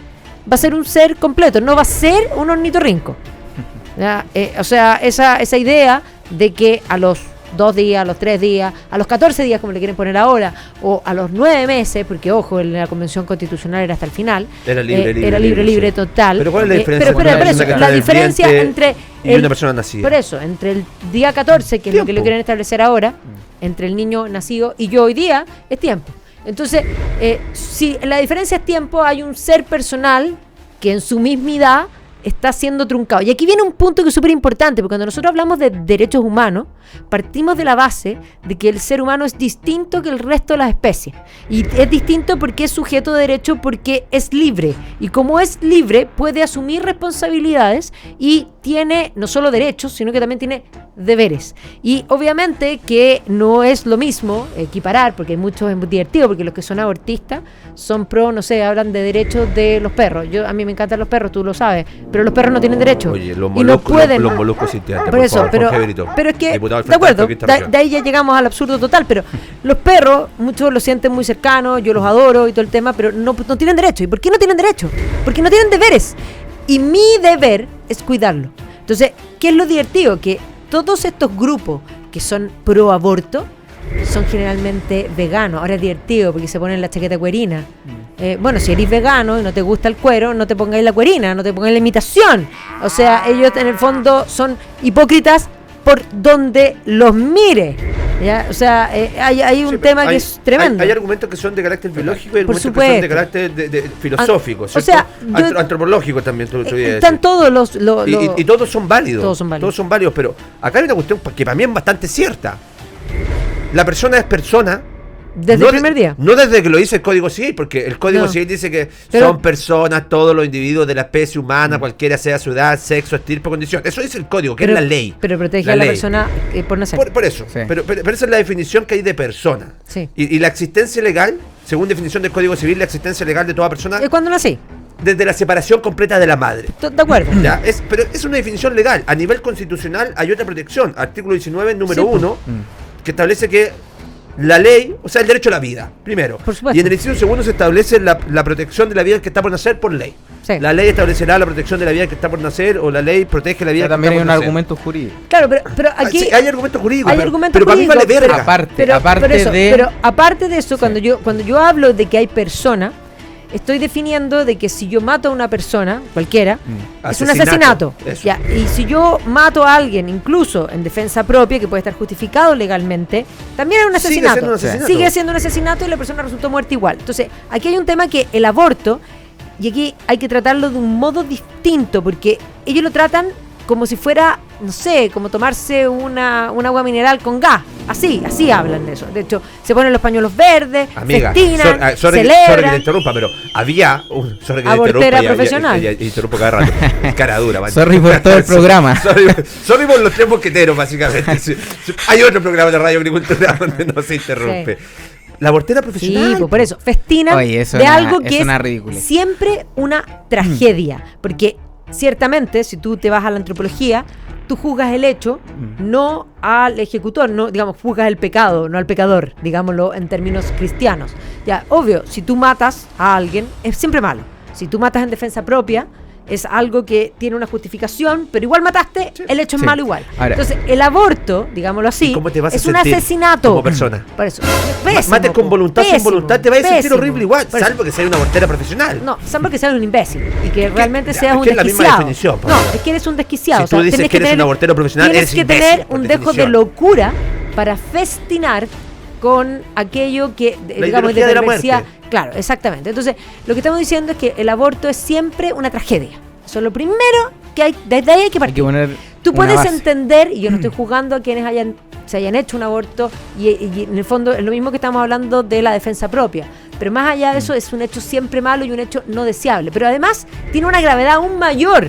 Speaker 2: va a ser un ser completo, no va a ser un ornitorrinco. O sea, esa idea de que a los 2 días, a los 3 días, a los 14 días, como le quieren poner ahora, o a los 9 meses, porque ojo, en la Convención Constitucional era hasta el final.
Speaker 1: Era libre,
Speaker 2: sí. Total.
Speaker 1: Pero ¿cuál es la diferencia?
Speaker 2: Pero la diferencia entre
Speaker 1: y una persona nacida.
Speaker 2: Por eso, entre el día 14, que es lo que le quieren establecer ahora, entre el niño nacido y yo hoy día, es tiempo. Entonces, si la diferencia es tiempo, hay un ser personal que en su mismidad está siendo truncado. Y aquí viene un punto que es súper importante, porque cuando nosotros hablamos de derechos humanos, partimos de la base de que el ser humano es distinto que el resto de las especies. Y es distinto porque es sujeto de derecho, porque es libre. Y como es libre, puede asumir responsabilidades y tiene no solo derechos, sino que también tiene deberes. Y obviamente que no es lo mismo equiparar, porque hay muchos, es muy divertido, porque los que son abortistas son pro, no sé, hablan de derechos de los perros. A mí me encantan los perros, tú lo sabes, pero los perros no tienen derechos.
Speaker 1: Oye, los moluscos sí tienen.
Speaker 2: Por eso, pero es que, de acuerdo, de ahí ya llegamos al absurdo total, pero los perros, muchos lo sienten muy cercanos, yo los adoro y todo el tema, pero no tienen derecho. ¿Y por qué no tienen derecho? Porque no tienen deberes. Y mi deber es cuidarlo. Entonces, ¿qué es lo divertido? Que todos estos grupos que son pro aborto son generalmente veganos. Ahora es divertido porque se ponen la chaqueta cuerina. Bueno, si eres vegano y no te gusta el cuero, no te pongáis la cuerina, no te pongáis la imitación. O sea, ellos en el fondo son hipócritas por donde los mire. ¿Ya? O sea, hay un tema que es tremendo.
Speaker 1: Hay argumentos que son de carácter biológico y argumentos que son de carácter filosófico, ¿cierto?
Speaker 2: O sea,
Speaker 1: antropológico también.
Speaker 2: Están todos los
Speaker 1: y todos son válidos.
Speaker 2: Todos son válidos.
Speaker 1: Pero acá hay una cuestión que para mí es bastante cierta. La persona es persona.
Speaker 2: Desde el primer día.
Speaker 1: No desde que lo dice el Código Civil, porque el Código Civil dice que son personas, todos los individuos de la especie humana, cualquiera sea su edad, sexo, estirpe, condición. Eso dice el Código, que es la ley.
Speaker 2: Pero protege a la persona por nacer.
Speaker 1: Por eso. Sí. Pero esa es la definición que hay de persona.
Speaker 2: Sí.
Speaker 1: Y la existencia legal, según definición del Código Civil, la existencia legal de toda persona...
Speaker 2: ¿Es cuando nací?
Speaker 1: Desde la separación completa de la madre.
Speaker 2: De acuerdo.
Speaker 1: ¿Ya? Pero es una definición legal. A nivel constitucional hay otra protección. Artículo 19, número 1, que establece que la ley, o sea, el derecho a la vida, primero.
Speaker 2: Por supuesto.
Speaker 1: Y en el inciso segundo se establece la protección de la vida que está por nacer por ley.
Speaker 2: Sí.
Speaker 1: La ley establecerá la protección de la vida que está por nacer, o la ley protege la vida que está por nacer.
Speaker 3: También hay un argumento jurídico.
Speaker 2: Claro, pero aquí...
Speaker 1: Sí, hay argumentos jurídicos,
Speaker 2: pero
Speaker 1: para mí vale verga.
Speaker 2: Aparte de eso, cuando yo hablo de que hay persona, estoy definiendo de que si yo mato a una persona, cualquiera, es un asesinato. Ya, y si yo mato a alguien, incluso en defensa propia, que puede estar justificado legalmente, también es un asesinato. Sigue siendo un asesinato y la persona resultó muerta igual. Entonces, aquí hay un tema que el aborto, y aquí hay que tratarlo de un modo distinto, porque ellos lo tratan como si fuera, no sé, como tomarse un agua mineral con gas. Así hablan de eso. De hecho, se ponen los pañuelos verdes, festinan, celebran.
Speaker 1: Sorry que te interrumpa, pero había un...
Speaker 2: abortera profesional.
Speaker 1: Y interrumpo cada rato. Cara dura, man.
Speaker 3: Sorry por todo el programa.
Speaker 1: Sorry por los tres mosqueteros, básicamente. Hay otro programa de Radio Agricultura donde no se interrumpe. La abortera profesional.
Speaker 2: Sí, por eso. Festinan de algo que es siempre una tragedia. Porque ciertamente, si tú te vas a la antropología, tú juzgas el hecho, no al ejecutor, no, digamos, juzgas el pecado, no al pecador, digámoslo en términos cristianos. Ya, obvio, si tú matas a alguien, es siempre malo. Si tú matas en defensa propia, es algo que tiene una justificación, pero igual mataste, el hecho es malo igual. Ahora, entonces, el aborto, digámoslo así, es un asesinato.
Speaker 1: Como persona.
Speaker 2: Por eso.
Speaker 1: Mates con voluntad, sin voluntad, te vas a sentir horrible igual, salvo que seas una abortera profesional.
Speaker 2: No, salvo que seas un imbécil y que realmente seas un desquiciado.
Speaker 1: Es la misma definición.
Speaker 2: No, es que eres un desquiciado.
Speaker 1: Si tú dices que eres un abortero profesional, eres imbécil.
Speaker 2: Tienes que tener un dejo de locura para festinar con aquello que, digamos, de perversidad. Claro, exactamente. Entonces, lo que estamos diciendo es que el aborto es siempre una tragedia. Eso es lo primero que hay, desde ahí hay que partir. Tú puedes entender, y yo no estoy juzgando a quienes se hayan hecho un aborto, y en el fondo es lo mismo que estamos hablando de la defensa propia. Pero más allá de eso, es un hecho siempre malo y un hecho no deseable. Pero además tiene una gravedad aún mayor,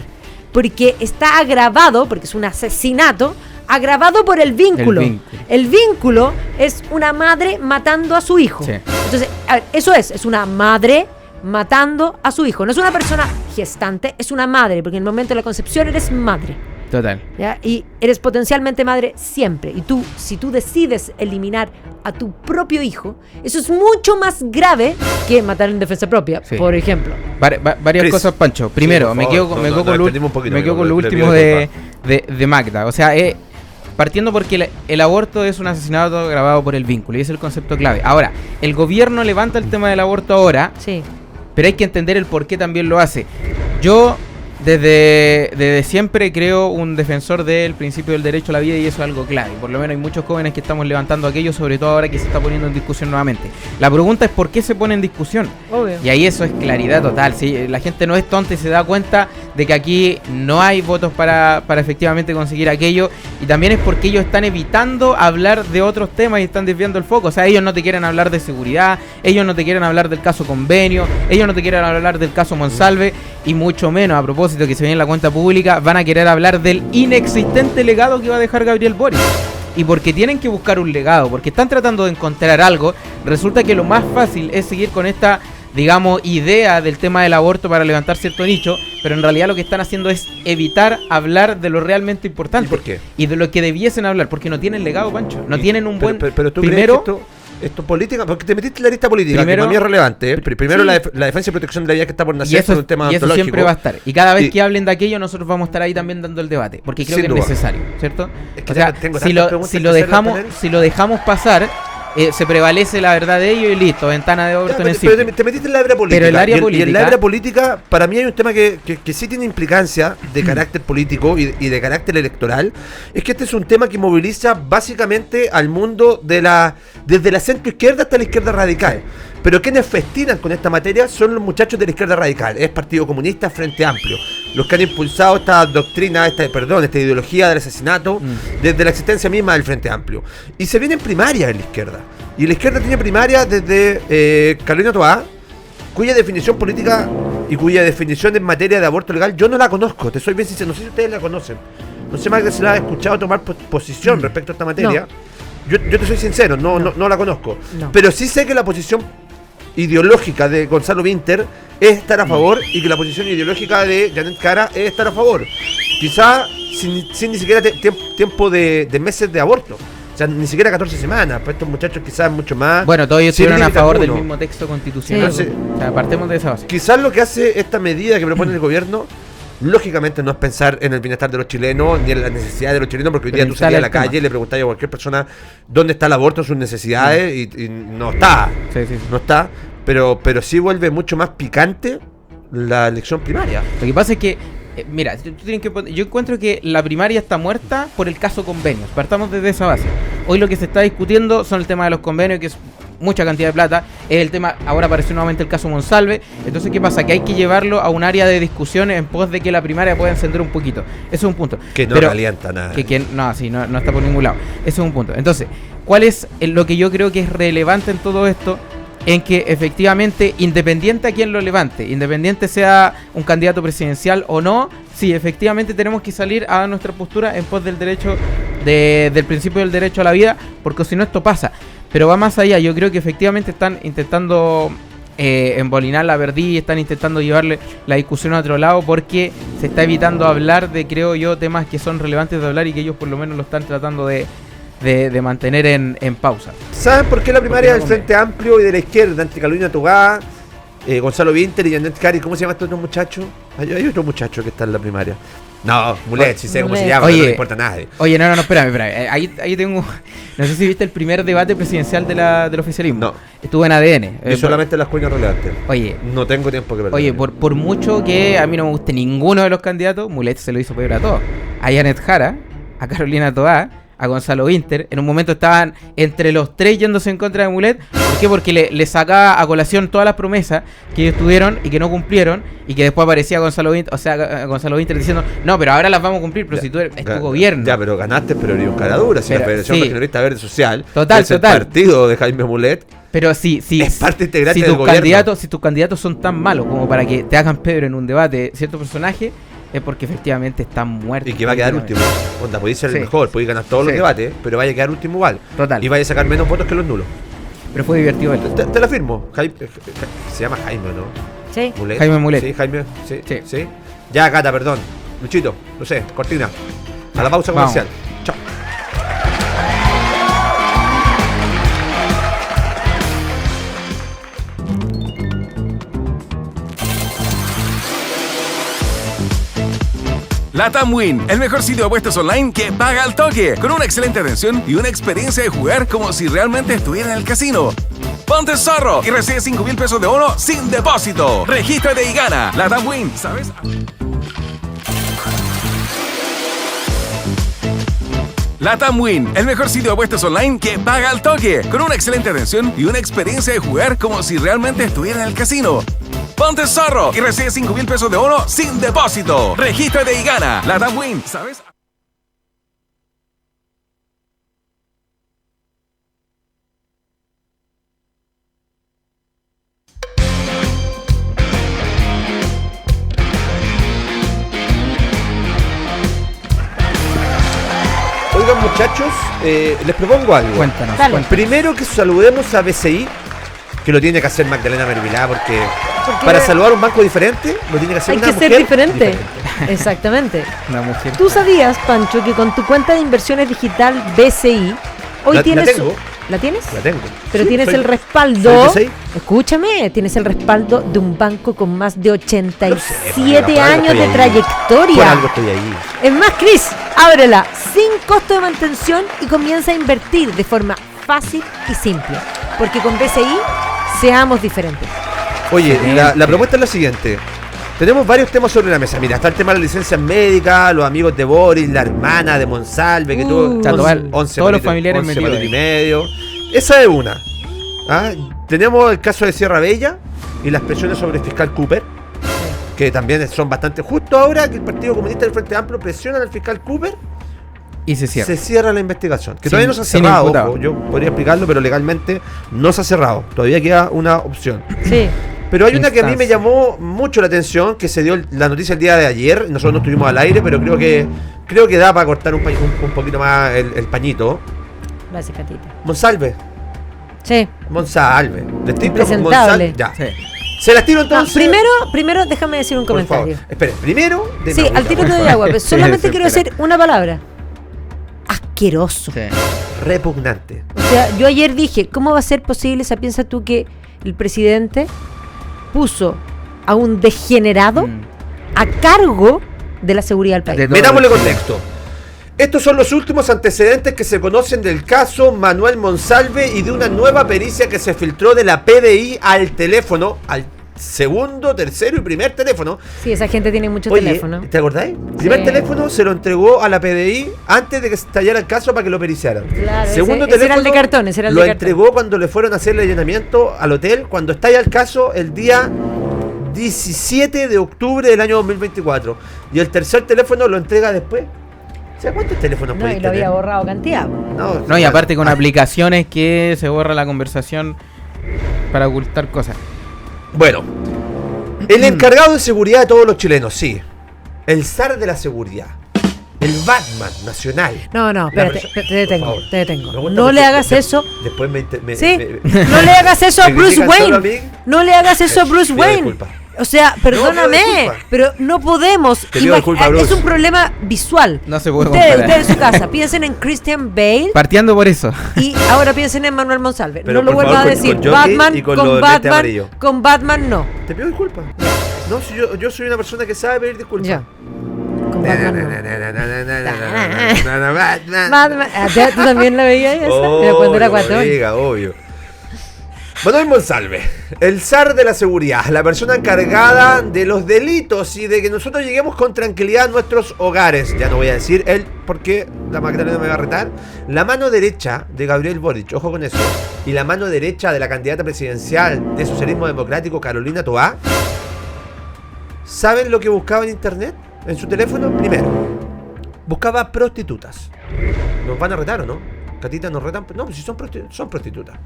Speaker 2: porque está agravado, porque es un asesinato, agravado por el vínculo. El vínculo es una madre matando a su hijo. Sí. Entonces, a ver, eso es una madre matando a su hijo. No es una persona gestante, es una madre, porque en el momento de la concepción eres madre.
Speaker 3: Total.
Speaker 2: ¿Ya? Y eres potencialmente madre siempre. Y tú, si tú decides eliminar a tu propio hijo, eso es mucho más grave que matar en defensa propia, por ejemplo.
Speaker 3: Varias cosas, Pancho. Primero, me quedo con lo último de Magda. O sea, partiendo porque el aborto es un asesinato agravado por el vínculo, y es el concepto clave. Ahora, el gobierno levanta el tema del aborto ahora, pero hay que entender el por qué también lo hace. Yo desde siempre creo un defensor del principio del derecho a la vida, y eso es algo clave. Por lo menos hay muchos jóvenes que estamos levantando aquello, sobre todo ahora que se está poniendo en discusión nuevamente. La pregunta es por qué se pone en discusión.
Speaker 2: Obvio.
Speaker 3: Y ahí eso es claridad total. ¿Sí? La gente no es tonta y se da cuenta de que aquí no hay votos para efectivamente conseguir aquello, y también es porque ellos están evitando hablar de otros temas y están desviando el foco. O sea, ellos no te quieren hablar de seguridad, ellos no te quieren hablar del caso Convenio, ellos no te quieren hablar del caso Monsalve, y mucho menos, a propósito que se viene en la cuenta pública, van a querer hablar del inexistente legado que va a dejar Gabriel Boric. Y porque tienen que buscar un legado, porque están tratando de encontrar algo, resulta que lo más fácil es seguir con esta, digamos, idea del tema del aborto para levantar cierto nicho, pero en realidad lo que están haciendo es evitar hablar de lo realmente importante.
Speaker 1: ¿Y por qué?
Speaker 3: Y de lo que debiesen hablar, porque no tienen legado, Pancho. No tienen un buen...
Speaker 1: Pero tú
Speaker 3: primero,
Speaker 1: crees Esto política, porque te metiste en la lista política, primero, que para mí es relevante. Primero la defensa y protección de la vida que está por nacer,
Speaker 3: es
Speaker 1: un tema
Speaker 3: y eso siempre va a estar. Y cada vez que hablen de aquello, nosotros vamos a estar ahí también dando el debate, porque creo que es necesario, ¿cierto? Es que o sea, si lo dejamos pasar, se prevalece la verdad de ellos y listo, ventana de Overton en sí.
Speaker 1: Pero te metiste en la área política.
Speaker 3: Pero el área
Speaker 1: política. Y en la área política, para mí hay un tema que sí tiene implicancia de carácter político y de carácter electoral. Es que este es un tema que moviliza básicamente al mundo desde la centro izquierda hasta la izquierda radical. Pero quienes festinan con esta materia son los muchachos de la izquierda radical. Es Partido Comunista, Frente Amplio. Los que han impulsado esta doctrina, esta ideología del asesinato desde la existencia misma del Frente Amplio. Y se viene en primaria en la izquierda. Y la izquierda tiene primaria desde Carolina Toá, cuya definición política y cuya definición en materia de aborto legal yo no la conozco. Te soy bien sincero, no sé si ustedes la conocen. No sé más que se la ha escuchado tomar posición respecto a esta materia. No. Yo te soy sincero, no la conozco. No. Pero sí sé que la posición ideológica de Gonzalo Winter es estar a favor y que la posición ideológica de Janet Jara es estar a favor. Quizá sin ni siquiera tiempo de meses de aborto. O sea, ni siquiera 14 semanas. Pues estos muchachos quizás mucho más.
Speaker 3: Bueno, todos ellos estuvieron a favor del mismo texto constitucional. Sí. O sea, partemos de esa base.
Speaker 1: Quizás lo que hace esta medida que propone el gobierno, lógicamente no es pensar en el bienestar de los chilenos ni en las necesidades de los chilenos, porque hoy día tú salías a la calle y le preguntabas a cualquier persona dónde está el aborto, sus necesidades, y no está. No está. Pero sí vuelve mucho más picante la elección primaria.
Speaker 3: Lo que pasa es que, mira, yo encuentro que la primaria está muerta por el caso convenios. Partamos desde esa base. Hoy lo que se está discutiendo son el tema de los convenios, que es mucha cantidad de plata. Es el tema, ahora apareció nuevamente el caso Monsalve. Entonces, ¿qué pasa? Que hay que llevarlo a un área de discusión en pos de que la primaria pueda encender un poquito. Ese es un punto.
Speaker 1: Que no calienta nada.
Speaker 3: No está por ningún lado. Ese es un punto. Entonces, ¿cuál es lo que yo creo que es relevante en todo esto? En que efectivamente, independiente a quien lo levante, independiente sea un candidato presidencial o no, sí, efectivamente tenemos que salir a dar nuestra postura en pos del derecho, del principio del derecho a la vida, porque si no esto pasa. Pero va más allá, yo creo que efectivamente están intentando embolinar la verdad, están intentando llevarle la discusión a otro lado, porque se está evitando hablar de, creo yo, temas que son relevantes de hablar y que ellos por lo menos lo están tratando de mantener en pausa.
Speaker 1: ¿Saben por qué la primaria del Frente Amplio y de la izquierda, entre Carolina Toá, Gonzalo Winter y Janet Jara? ¿Cómo se llama este otro muchacho? Hay otro muchacho que está en la primaria. No, Mulet, si sé cómo se llama, no le importa a nadie.
Speaker 3: Oye, no, espérame. Ahí tengo. No sé si viste el primer debate presidencial del oficialismo.
Speaker 1: No.
Speaker 3: Estuvo en ADN.
Speaker 1: Y solamente las cuñas relevantes.
Speaker 3: Oye.
Speaker 1: No tengo tiempo que perder.
Speaker 3: Oye, por mucho que a mí no me guste ninguno de los candidatos, Mulet se lo hizo peor a todos. A Janet Jara, a Carolina Toá, a Gonzalo Winter. En un momento estaban entre los tres yéndose en contra de Mulet. ¿Por qué? Porque le sacaba a colación todas las promesas que ellos tuvieron y que no cumplieron, y que después aparecía Gonzalo Winter diciendo, no, pero ahora las vamos a cumplir, pero ya, si tú eres tu gobierno.
Speaker 1: Ya, pero ganaste, pero eres un cara dura. Si la Federación Regionalista Verde Social
Speaker 3: es
Speaker 1: el partido de Jaime Mulet.
Speaker 3: Pero es
Speaker 1: parte integrante del gobierno.
Speaker 3: Si tus candidatos son tan malos como para que te hagan Pedro en un debate cierto personaje, es porque efectivamente están muertos.
Speaker 1: Y que va a quedar último. Onda, podéis ser el mejor, podéis ganar todos los debates, pero vaya a quedar último igual.
Speaker 3: Total.
Speaker 1: Y vaya a sacar menos votos que los nulos.
Speaker 3: Pero fue divertido.
Speaker 1: Te la firmo. Se llama Jaime, ¿no?
Speaker 2: Sí.
Speaker 1: Mulet.
Speaker 3: Jaime Mulet.
Speaker 1: Sí, Jaime. Sí. Ya, Cata, perdón. Luchito, no sé, cortina. A la pausa comercial. Chao.
Speaker 4: LATAM Win, el mejor sitio de apuestas online que paga al toque, con una excelente atención y una experiencia de jugar como si realmente estuviera en el casino. Ponte zorro y recibe 5,000 pesos de bono sin depósito. Regístrate y gana. LATAM Win, ¿sabes? LATAM Win, el mejor sitio de apuestas online que paga al toque, con una excelente atención y una experiencia de jugar como si realmente estuviera en el casino. Ponte zorro y recibe 5,000 pesos de bono sin depósito. Regístrate y gana. LATAM Win, ¿sabes?
Speaker 1: Oigan, muchachos, les propongo algo.
Speaker 3: Cuéntanos.
Speaker 1: Primero que saludemos a BCI, que lo tiene que hacer Magdalena Mervilá, porque para saludar un banco diferente lo tiene que hacer una mujer.
Speaker 2: Hay que ser diferente. Exactamente.
Speaker 3: Una mujer.
Speaker 2: ¿Tú sabías, Pancho, que con tu cuenta de inversiones digital BCI hoy tienes ¿La tienes?
Speaker 1: La tengo.
Speaker 2: Pero
Speaker 1: sí,
Speaker 2: tienes el respaldo.
Speaker 1: ¿soy
Speaker 2: Escúchame, tienes el respaldo de un banco con más de 87 años de trayectoria.
Speaker 1: Por algo estoy ahí.
Speaker 2: Es más, Cris, ábrela sin costo de mantención y comienza a invertir de forma fácil y simple. Porque con BCI seamos diferentes.
Speaker 1: Oye, la propuesta es la siguiente. Tenemos varios temas sobre la mesa. Mira, está el tema de las licencias médicas, los amigos de Boris, la hermana de Monsalve, que tuvo 11
Speaker 3: todos los familiares metidos
Speaker 1: y medio. Esa es una. Tenemos el caso de Sierra Bella y las presiones sobre el fiscal Cooper, que también son bastante justo ahora que el Partido Comunista del Frente Amplio presiona al fiscal Cooper
Speaker 3: y se
Speaker 1: cierra la investigación, que todavía no se ha cerrado. Ojo, yo podría explicarlo, pero legalmente no se ha cerrado. Todavía queda una opción.
Speaker 2: Sí.
Speaker 1: Pero hay una que a mí me llamó mucho la atención, que se dio la noticia el día de ayer. Nosotros no estuvimos al aire, pero creo que da para cortar un poquito más el pañito.
Speaker 2: Gracias, Catita.
Speaker 1: Monsalve.
Speaker 2: Sí.
Speaker 1: Monsalve.
Speaker 2: Impresentable.
Speaker 1: Ya. Sí. Se las tiro entonces.
Speaker 2: Primero déjame decir un comentario.
Speaker 1: Esperen, primero.
Speaker 2: Sí, al tiro te doy agua, pero solamente quiero decir una palabra. Asqueroso. Sí.
Speaker 1: Repugnante.
Speaker 2: O sea, yo ayer dije, ¿cómo va a ser posible? ¿Piensa tú que el presidente puso a un degenerado a cargo de la seguridad del país?
Speaker 1: Metámosle contexto. Estos son los últimos antecedentes que se conocen del caso Manuel Monsalve y de una nueva pericia que se filtró de la PDI al teléfono, al segundo, tercero y primer teléfono.
Speaker 2: Sí, esa gente tiene mucho teléfono.
Speaker 1: ¿Te acordáis? El primer teléfono se lo entregó a la PDI antes de que estallara el caso para que lo periciaran.
Speaker 2: Claro,
Speaker 1: segundo
Speaker 2: ese era el de cartón,
Speaker 1: lo entregó cuando le fueron a hacer el allanamiento al hotel, cuando estalla el caso el día 17 de octubre del año 2024. Y el tercer teléfono lo entrega después. O sea, ¿cuántos teléfonos
Speaker 2: podéis tener? No, y lo había borrado cantidad.
Speaker 3: No, y aparte con aplicaciones que se borra la conversación para ocultar cosas.
Speaker 1: Bueno, el encargado de seguridad de todos los chilenos, sí. El zar de la seguridad. El Batman nacional.
Speaker 2: No, espérate, te detengo. No le hagas eso.
Speaker 1: Después
Speaker 2: no le hagas eso a Bruce Wayne. No le hagas eso a Bruce Wayne. O sea, perdóname, pero no podemos. Es un problema visual.
Speaker 3: No se puede
Speaker 2: ustedes en su casa, piensen en Christian Bale.
Speaker 3: Partiendo por eso.
Speaker 2: Y ahora piensen en Manuel Monsalve.
Speaker 1: Pero
Speaker 2: no lo vuelvas a decir. Batman con Batman no.
Speaker 1: Te pido disculpas. No, si yo soy una persona que sabe pedir disculpas.
Speaker 2: Ya. Con Batman Batman. ¿Tú también la veías esa? Pero cuando era guatón.
Speaker 1: Obvio. Manuel Monsalve, el zar de la seguridad, la persona encargada de los delitos y de que nosotros lleguemos con tranquilidad a nuestros hogares. Ya no voy a decir él porque la Magdalena me va a retar. La mano derecha de Gabriel Boric, ojo con eso, y la mano derecha de la candidata presidencial de Socialismo Democrático, Carolina Toá, ¿saben lo que buscaba en internet? En su teléfono, primero, buscaba prostitutas. ¿Nos van a retar o no? ¿Catita nos retan? No, pues si son prostitutas.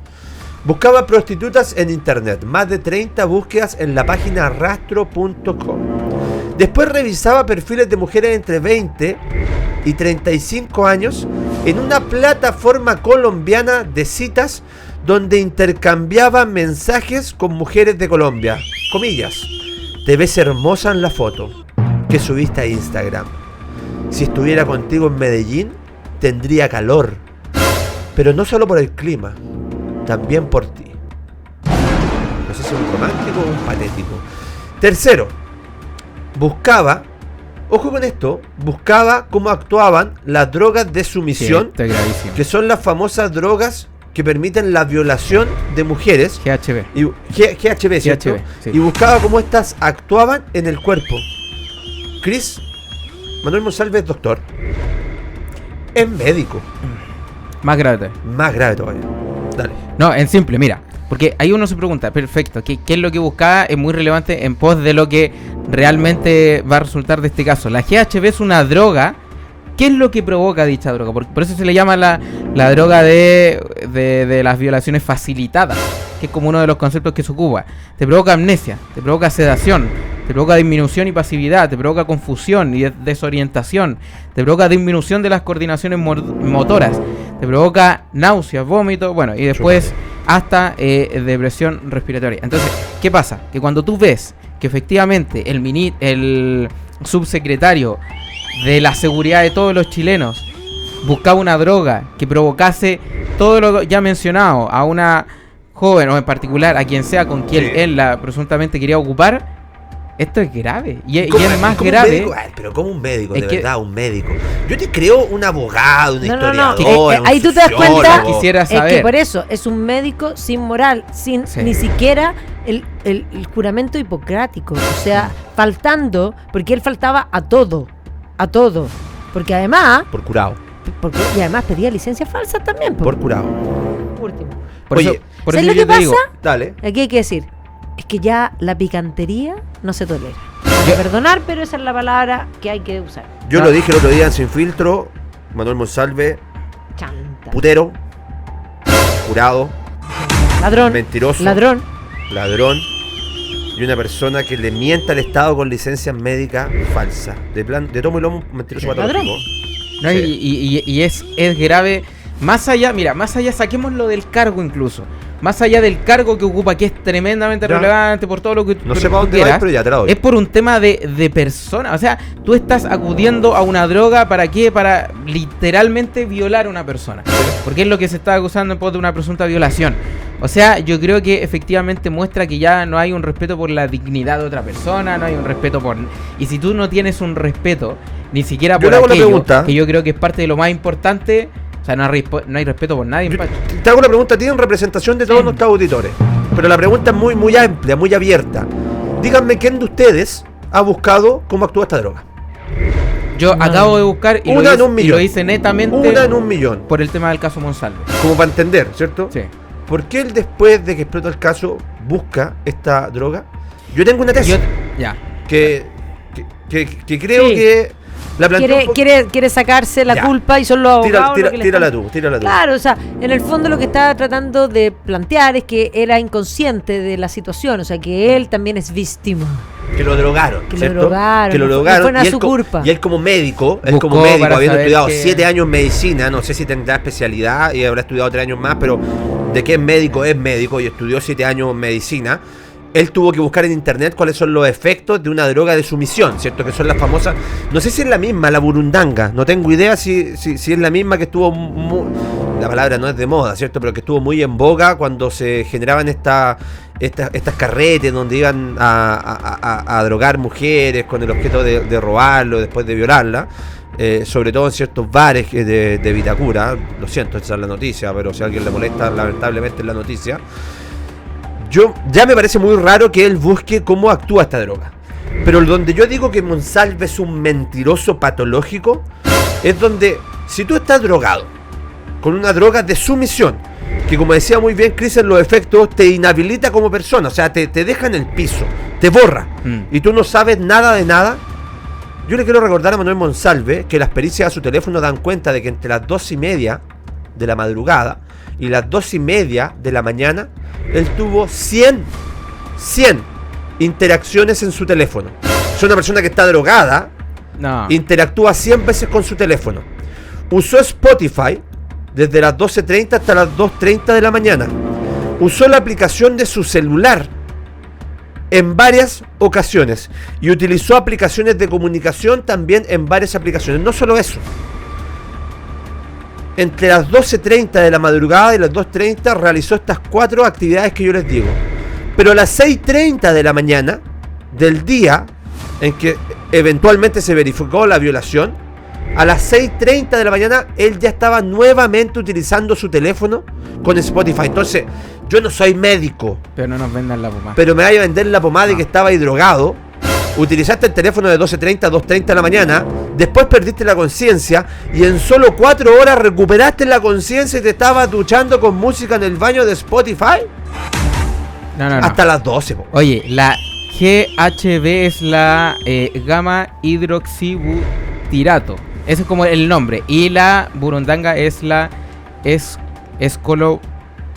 Speaker 1: Buscaba prostitutas en internet, más de 30 búsquedas en la página rastro.com. Después revisaba perfiles de mujeres entre 20 y 35 años en una plataforma colombiana de citas donde intercambiaba mensajes con mujeres de Colombia. Comillas, te ves hermosa en la foto que subiste a Instagram. Si estuviera contigo en Medellín, tendría calor. Pero no solo por el clima, también por ti. No sé si es un romántico o un patético. Tercero, buscaba, ojo con esto, buscaba cómo actuaban las drogas de sumisión, que son las famosas drogas que permiten la violación de mujeres.
Speaker 3: GHB.
Speaker 1: GHB, ¿cierto? GHB, sí. Y buscaba cómo estas actuaban en el cuerpo. Cris, Manuel Monsalve es doctor. Es médico.
Speaker 3: Más grave
Speaker 1: todavía. Dale.
Speaker 3: No, en simple, mira. Porque ahí uno se pregunta, perfecto, ¿qué es lo que buscaba? Es muy relevante en pos de lo que realmente va a resultar de este caso. La GHB es una droga. ¿Qué es lo que provoca dicha droga? Por eso se le llama la droga de las violaciones facilitadas, que es como uno de los conceptos que se ocupa. Te provoca amnesia, te provoca sedación, te provoca disminución y pasividad, te provoca confusión y desorientación, te provoca disminución de las coordinaciones motoras, te provoca náuseas, vómitos, bueno, y después hasta depresión respiratoria. Entonces, ¿qué pasa? Que cuando tú ves que efectivamente el subsecretario de la seguridad de todos los chilenos buscaba una droga que provocase todo lo ya mencionado a una joven o en particular a quien sea con quien él la presuntamente quería ocupar, esto es grave. Y es más grave.
Speaker 1: Pero como un médico, de verdad, un médico. Yo te creo un abogado, un historiador.
Speaker 2: Ahí tú te das cuenta.
Speaker 3: Quisiera saber.
Speaker 2: Es que por eso es un médico sin moral, sin ni siquiera el juramento hipocrático. O sea, faltando, porque él faltaba a todo. Porque además.
Speaker 1: Por curado.
Speaker 2: Y además pedía licencias falsas también.
Speaker 1: Por curado.
Speaker 2: Último.
Speaker 1: Oye,
Speaker 2: ¿sabes lo que pasa?
Speaker 1: Digo, dale.
Speaker 2: Aquí hay que decir. Es que ya la picantería no se tolera. Hay que perdonar, pero esa es la palabra que hay que usar.
Speaker 1: Yo lo dije el otro día en Sin Filtro. Manuel Monsalve,
Speaker 2: Chanta.
Speaker 1: putero, jurado,
Speaker 2: Ladrón.
Speaker 1: mentiroso,
Speaker 2: Ladrón.
Speaker 1: y una persona que le mienta al Estado con licencias médicas falsas. De tomo y lomo, mentiroso patológico.
Speaker 3: No, y es grave. Más allá, saquémoslo del cargo incluso. Más allá del cargo que ocupa, que es tremendamente relevante por todo lo que
Speaker 1: no sé para dónde va, pero ya te la doy.
Speaker 3: Es por un tema de persona. O sea, tú estás acudiendo a una droga, ¿para qué? Para literalmente violar a una persona. Porque es lo que se está acusando en pos de una presunta violación. O sea, yo creo que efectivamente muestra que ya no hay un respeto por la dignidad de otra persona, no hay un respeto por... Y si tú no tienes un respeto, ni siquiera por aquello, que yo creo que es parte de lo más importante... O sea, no hay respeto por nadie.
Speaker 1: Te hago una pregunta, tienen representación de todos nuestros auditores, pero la pregunta es muy amplia, muy abierta. Díganme quién de ustedes ha buscado cómo actúa esta droga.
Speaker 3: Yo acabo de buscar y lo hice netamente.
Speaker 1: Una en 1.000.000.
Speaker 3: Por el tema del caso Monsalve.
Speaker 1: Como para entender, ¿cierto?
Speaker 3: Sí.
Speaker 1: ¿Por qué él después de que explota el caso busca esta droga? Yo tengo una tesis. Que creo que...
Speaker 2: Quiere sacarse la culpa y son los abogados.
Speaker 1: Tírala tú.
Speaker 2: Claro, o sea, en el fondo lo que está tratando de plantear es que era inconsciente de la situación, o sea, que él también es víctima.
Speaker 1: Que lo drogaron, ¿cierto?
Speaker 2: Que lo drogaron. No fue su culpa.
Speaker 1: Y él como médico, habiendo estudiado 7 años en medicina, no sé si tendrá especialidad y habrá estudiado 3 años más, pero de que es médico y estudió 7 años en medicina. Él tuvo que buscar en internet cuáles son los efectos de una droga de sumisión, ¿cierto? Que son las famosas... No sé si es la misma, la burundanga. No tengo idea si es la misma que estuvo... la palabra no es de moda, ¿cierto? Pero que estuvo muy en boga cuando se generaban estas carretes donde iban a drogar mujeres con el objeto de robarlo después de violarla. Sobre todo en ciertos bares de Vitacura. Lo siento, esa es la noticia, pero si a alguien le molesta, lamentablemente es la noticia. Ya me parece muy raro que él busque cómo actúa esta droga. Pero donde yo digo que Monsalve es un mentiroso patológico es donde, si tú estás drogado con una droga de sumisión, que como decía muy bien Chris en los efectos, te inhabilita como persona, o sea, te deja en el piso, te borra, y tú no sabes nada de nada. Yo le quiero recordar a Manuel Monsalve que las pericias a su teléfono dan cuenta de que entre las 2:30 de la madrugada y las 2:30 de la mañana, él tuvo 100 interacciones en su teléfono. Es una persona que está drogada, interactúa 100 veces con su teléfono. Usó Spotify desde las 12:30 hasta las 2:30 de la mañana. Usó la aplicación de su celular en varias ocasiones y utilizó aplicaciones de comunicación también en varias aplicaciones. No solo eso. Entre las 12:30 de la madrugada y las 2:30 realizó estas 4 actividades que yo les digo. Pero a las 6:30 de la mañana del día en que eventualmente se verificó la violación, a las 6:30 de la mañana él ya estaba nuevamente utilizando su teléfono con Spotify. Entonces, yo no soy médico,
Speaker 3: pero no nos vendan la pomada.
Speaker 1: Pero me vaya a vender la pomada de que estaba ahí drogado. Utilizaste el teléfono de 12:30 a 2:30 de la mañana, después perdiste la conciencia y en solo 4 horas recuperaste la conciencia y te estabas duchando con música en el baño de Spotify.
Speaker 3: No.
Speaker 1: Hasta las 12.
Speaker 3: Oye, la GHB es la gamma hidroxibutirato. Ese es como el nombre. Y la burundanga es la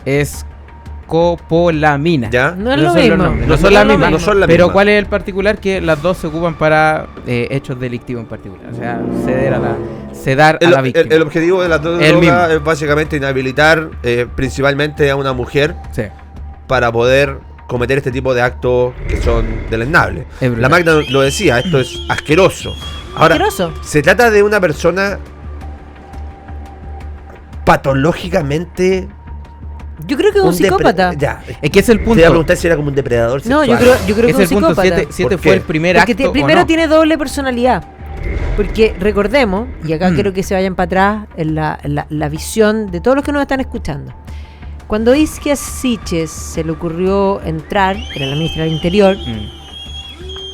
Speaker 3: escopolamina.
Speaker 1: ¿Ya?
Speaker 2: No es lo mismo.
Speaker 3: No son las mismas. Pero ¿cuál es el particular? Que las dos se ocupan para hechos delictivos en particular. O sea, sedar a la víctima.
Speaker 1: El objetivo de las dos drogas es básicamente inhabilitar principalmente a una mujer para poder cometer este tipo de actos que son deleznables. La Magda lo decía, esto es asqueroso. Ahora, se trata de una persona patológicamente...
Speaker 2: Yo creo que es un psicópata.
Speaker 3: Es que es el punto.
Speaker 1: Te iba a preguntar si era como un depredador sexual.
Speaker 2: No, yo creo que es un psicópata.
Speaker 3: 7 fue el primer
Speaker 2: porque
Speaker 3: acto.
Speaker 2: Primero tiene doble personalidad. Porque recordemos, y acá quiero que se vayan para atrás en la visión de todos los que nos están escuchando. Cuando Isquia Siches se le ocurrió entrar, era la ministra del Interior,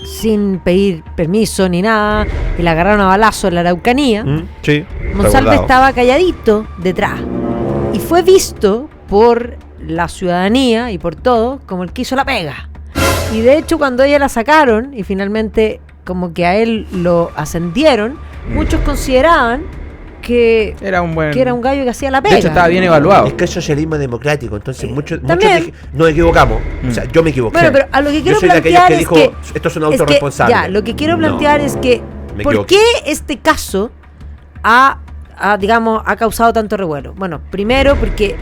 Speaker 2: sin pedir permiso ni nada, y la agarraron a balazo en la Araucanía,
Speaker 1: sí,
Speaker 2: Monsalve estaba calladito detrás. Y fue visto por la ciudadanía y por todo como el que hizo la pega. Y de hecho cuando ella la sacaron y finalmente como que a él lo ascendieron, muchos consideraban que era un gallo que hacía la pega.
Speaker 3: De hecho estaba bien evaluado.
Speaker 1: Es que es socialismo democrático, entonces muchos nos equivocamos. O sea, yo me equivoqué.
Speaker 2: Bueno, pero a lo que quiero plantear es que
Speaker 1: esto es un autorresponsable.
Speaker 2: Ya, lo que quiero plantear es que ¿por qué este caso ha causado tanto revuelo? Bueno, primero porque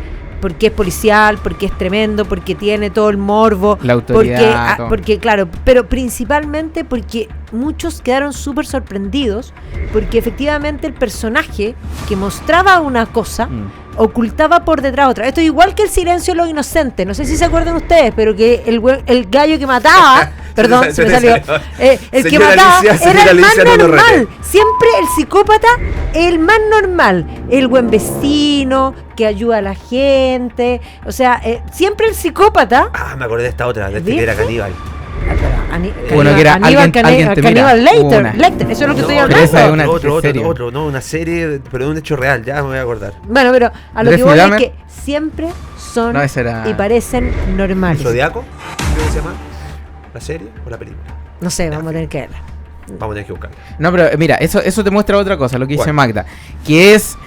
Speaker 2: es policial, porque es tremendo, porque tiene todo el morbo,
Speaker 3: la autoridad,
Speaker 2: porque claro, pero principalmente porque muchos quedaron súper sorprendidos, porque efectivamente el personaje que mostraba una cosa ocultaba por detrás otra. Esto es igual que el silencio de los inocentes, no sé si se acuerdan ustedes, pero que el gallo que mataba perdón, se me salió. El que mataba era el más normal. Siempre el psicópata, el más normal. El buen vecino, que ayuda a la gente. O sea, siempre el psicópata.
Speaker 1: Me acordé de esta otra, de que era caníbal.
Speaker 3: Bueno, que era
Speaker 2: Caníbal Lecter. Eso es lo que estoy hablando.
Speaker 3: Esa es
Speaker 1: una serie, pero de un hecho real, ya me voy a acordar.
Speaker 2: Bueno, pero a lo que voy es que siempre son y parecen normales.
Speaker 1: ¿Zodiaco? ¿Cómo se llama? ¿La serie o la película?
Speaker 2: No sé, vamos a tener que verla.
Speaker 1: Vamos a tener que buscarla.
Speaker 3: No, pero mira, eso te muestra otra cosa, lo que dice Magda, que es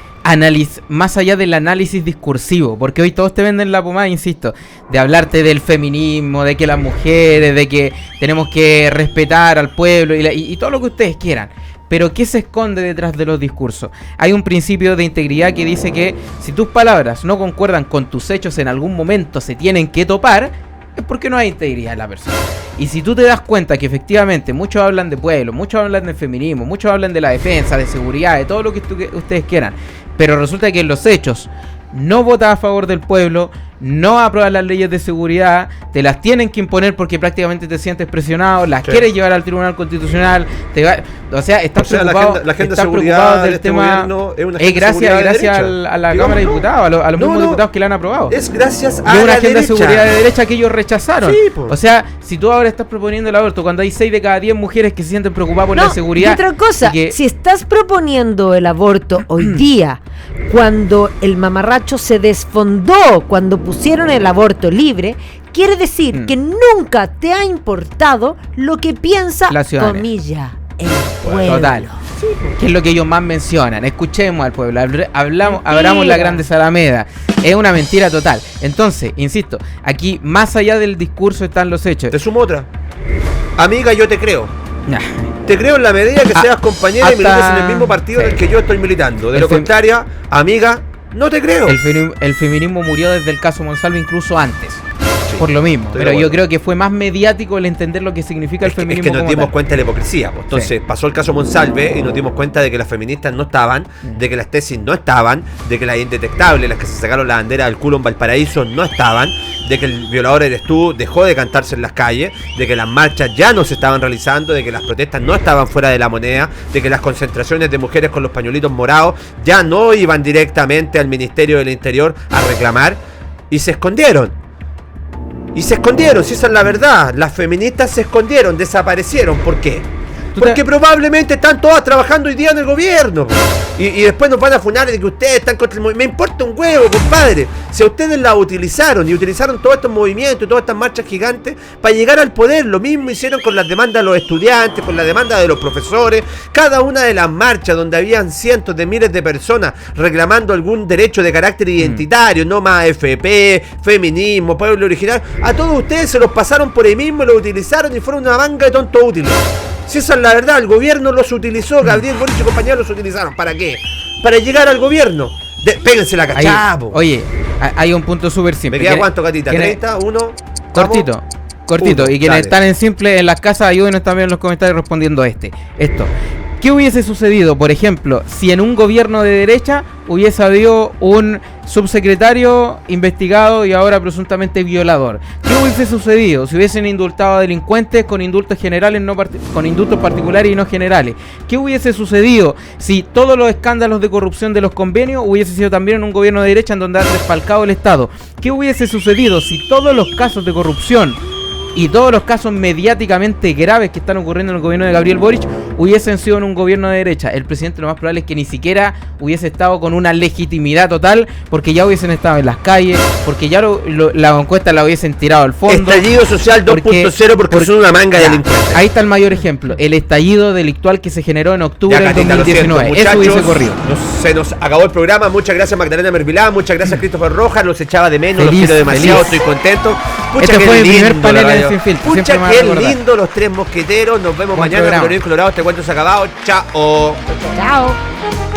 Speaker 3: más allá del análisis discursivo, porque hoy todos te venden la pomada, insisto, de hablarte del feminismo, de que las mujeres, de que tenemos que respetar al pueblo y todo lo que ustedes quieran. Pero ¿qué se esconde detrás de los discursos? Hay un principio de integridad que dice que si tus palabras no concuerdan con tus hechos, en algún momento se tienen que topar, es porque no hay integridad en la persona. Y si tú te das cuenta que efectivamente muchos hablan de pueblo, muchos hablan del feminismo, muchos hablan de la defensa, de seguridad, de todo lo que ustedes quieran, pero resulta que en los hechos no votas a favor del pueblo, no apruebas las leyes de seguridad, te las tienen que imponer porque prácticamente te sientes presionado, las quieres llevar al Tribunal Constitucional, estás preocupado,
Speaker 1: la agenda de seguridad
Speaker 3: del tema. Es gracias a la Cámara de Diputados, a los mismos diputados que la han aprobado.
Speaker 1: Es gracias a
Speaker 3: una agenda de seguridad de derecha que ellos rechazaron. O sea, si tú ahora estás proponiendo el aborto cuando hay 6 de cada 10 mujeres que se sienten preocupadas por la seguridad.
Speaker 2: Y otra cosa, si estás proponiendo el aborto hoy día, cuando el mamarracho se desfondó, cuando pusieron el aborto libre, quiere decir que nunca te ha importado lo que piensa, comilla, el pueblo.
Speaker 3: Total. Que es lo que ellos más mencionan. Escuchemos al pueblo, abramos la Grande Alameda. Es una mentira total. Entonces, insisto, aquí más allá del discurso están los hechos.
Speaker 1: Te sumo otra. Amiga, yo te creo. Te creo en la medida que seas compañera y milites en el mismo partido en el que yo estoy militando. De lo contrario, amiga, no te creo.
Speaker 3: El feminismo murió desde el caso Monsalve, incluso antes. Por lo mismo, pero yo creo que fue más mediático el entender lo que significa el feminismo.
Speaker 1: Es que nos dimos cuenta de la hipocresía. Pues. Entonces pasó el caso Monsalve y nos dimos cuenta de que las feministas no estaban, de que las tesis no estaban, de que las indetectables, las que se sacaron la bandera del culo en Valparaíso, no estaban, de que el violador eres tú dejó de cantarse en las calles, de que las marchas ya no se estaban realizando, de que las protestas no estaban fuera de la moneda, de que las concentraciones de mujeres con los pañuelitos morados ya no iban directamente al Ministerio del Interior a reclamar y se escondieron. Y se escondieron, si esa es la verdad. Las feministas se escondieron, desaparecieron. ¿Por qué? Porque probablemente están todas trabajando hoy día en el gobierno. Y después nos van a funar de que ustedes están contra el movimiento. Me importa un huevo, compadre. Si a ustedes la utilizaron y utilizaron todos estos movimientos y todas estas marchas gigantes para llegar al poder, lo mismo hicieron con las demandas de los estudiantes, con la demanda de los profesores. Cada una de las marchas donde habían cientos de miles de personas reclamando algún derecho de carácter identitario, no más AFP, feminismo, pueblo original, a todos ustedes se los pasaron por ahí mismo, los utilizaron y fueron una manga de tontos útiles. Si esa es la verdad, el gobierno los utilizó, Gabriel Boric y compañeros los utilizaron. ¿Para qué? Para llegar al gobierno. Péguense la cachapo.
Speaker 3: Oye, hay un punto súper simple.
Speaker 1: ¿Me queda cuánto, Catita? ¿30? ¿1?
Speaker 3: Cortito. Y quienes están en simple en las casas, ayúdenos también en los comentarios respondiendo esto. ¿Qué hubiese sucedido, por ejemplo, si en un gobierno de derecha hubiese habido un subsecretario investigado y ahora presuntamente violador? ¿Qué hubiese sucedido si hubiesen indultado a delincuentes con indultos generales, con indultos particulares y no generales? ¿Qué hubiese sucedido si todos los escándalos de corrupción de los convenios hubiese sido también en un gobierno de derecha en donde han desfalcado el Estado? ¿Qué hubiese sucedido si todos los casos de corrupción y todos los casos mediáticamente graves que están ocurriendo en el gobierno de Gabriel Boric hubiesen sido en un gobierno de derecha? El presidente lo más probable es que ni siquiera hubiese estado con una legitimidad total, porque ya hubiesen estado en las calles, porque ya la encuesta la hubiesen tirado al fondo.
Speaker 1: Estallido social 2.0 porque son una manga de delincuentes.
Speaker 3: Ahí está el mayor ejemplo, el estallido delictual que se generó en octubre del 2019.
Speaker 1: Siento, eso hubiese corrido. Se nos acabó el programa. Muchas gracias Magdalena Mervilá, muchas gracias Christopher Rojas, los echaba de menos, los quiero demasiado, estoy contento.
Speaker 3: Este fue el primer panel en Sin Filtro.
Speaker 1: Pucha, qué lindo los tres mosqueteros. Nos vemos mañana en Colorado. Este cuento se ha acabado. Chao.
Speaker 2: Chao.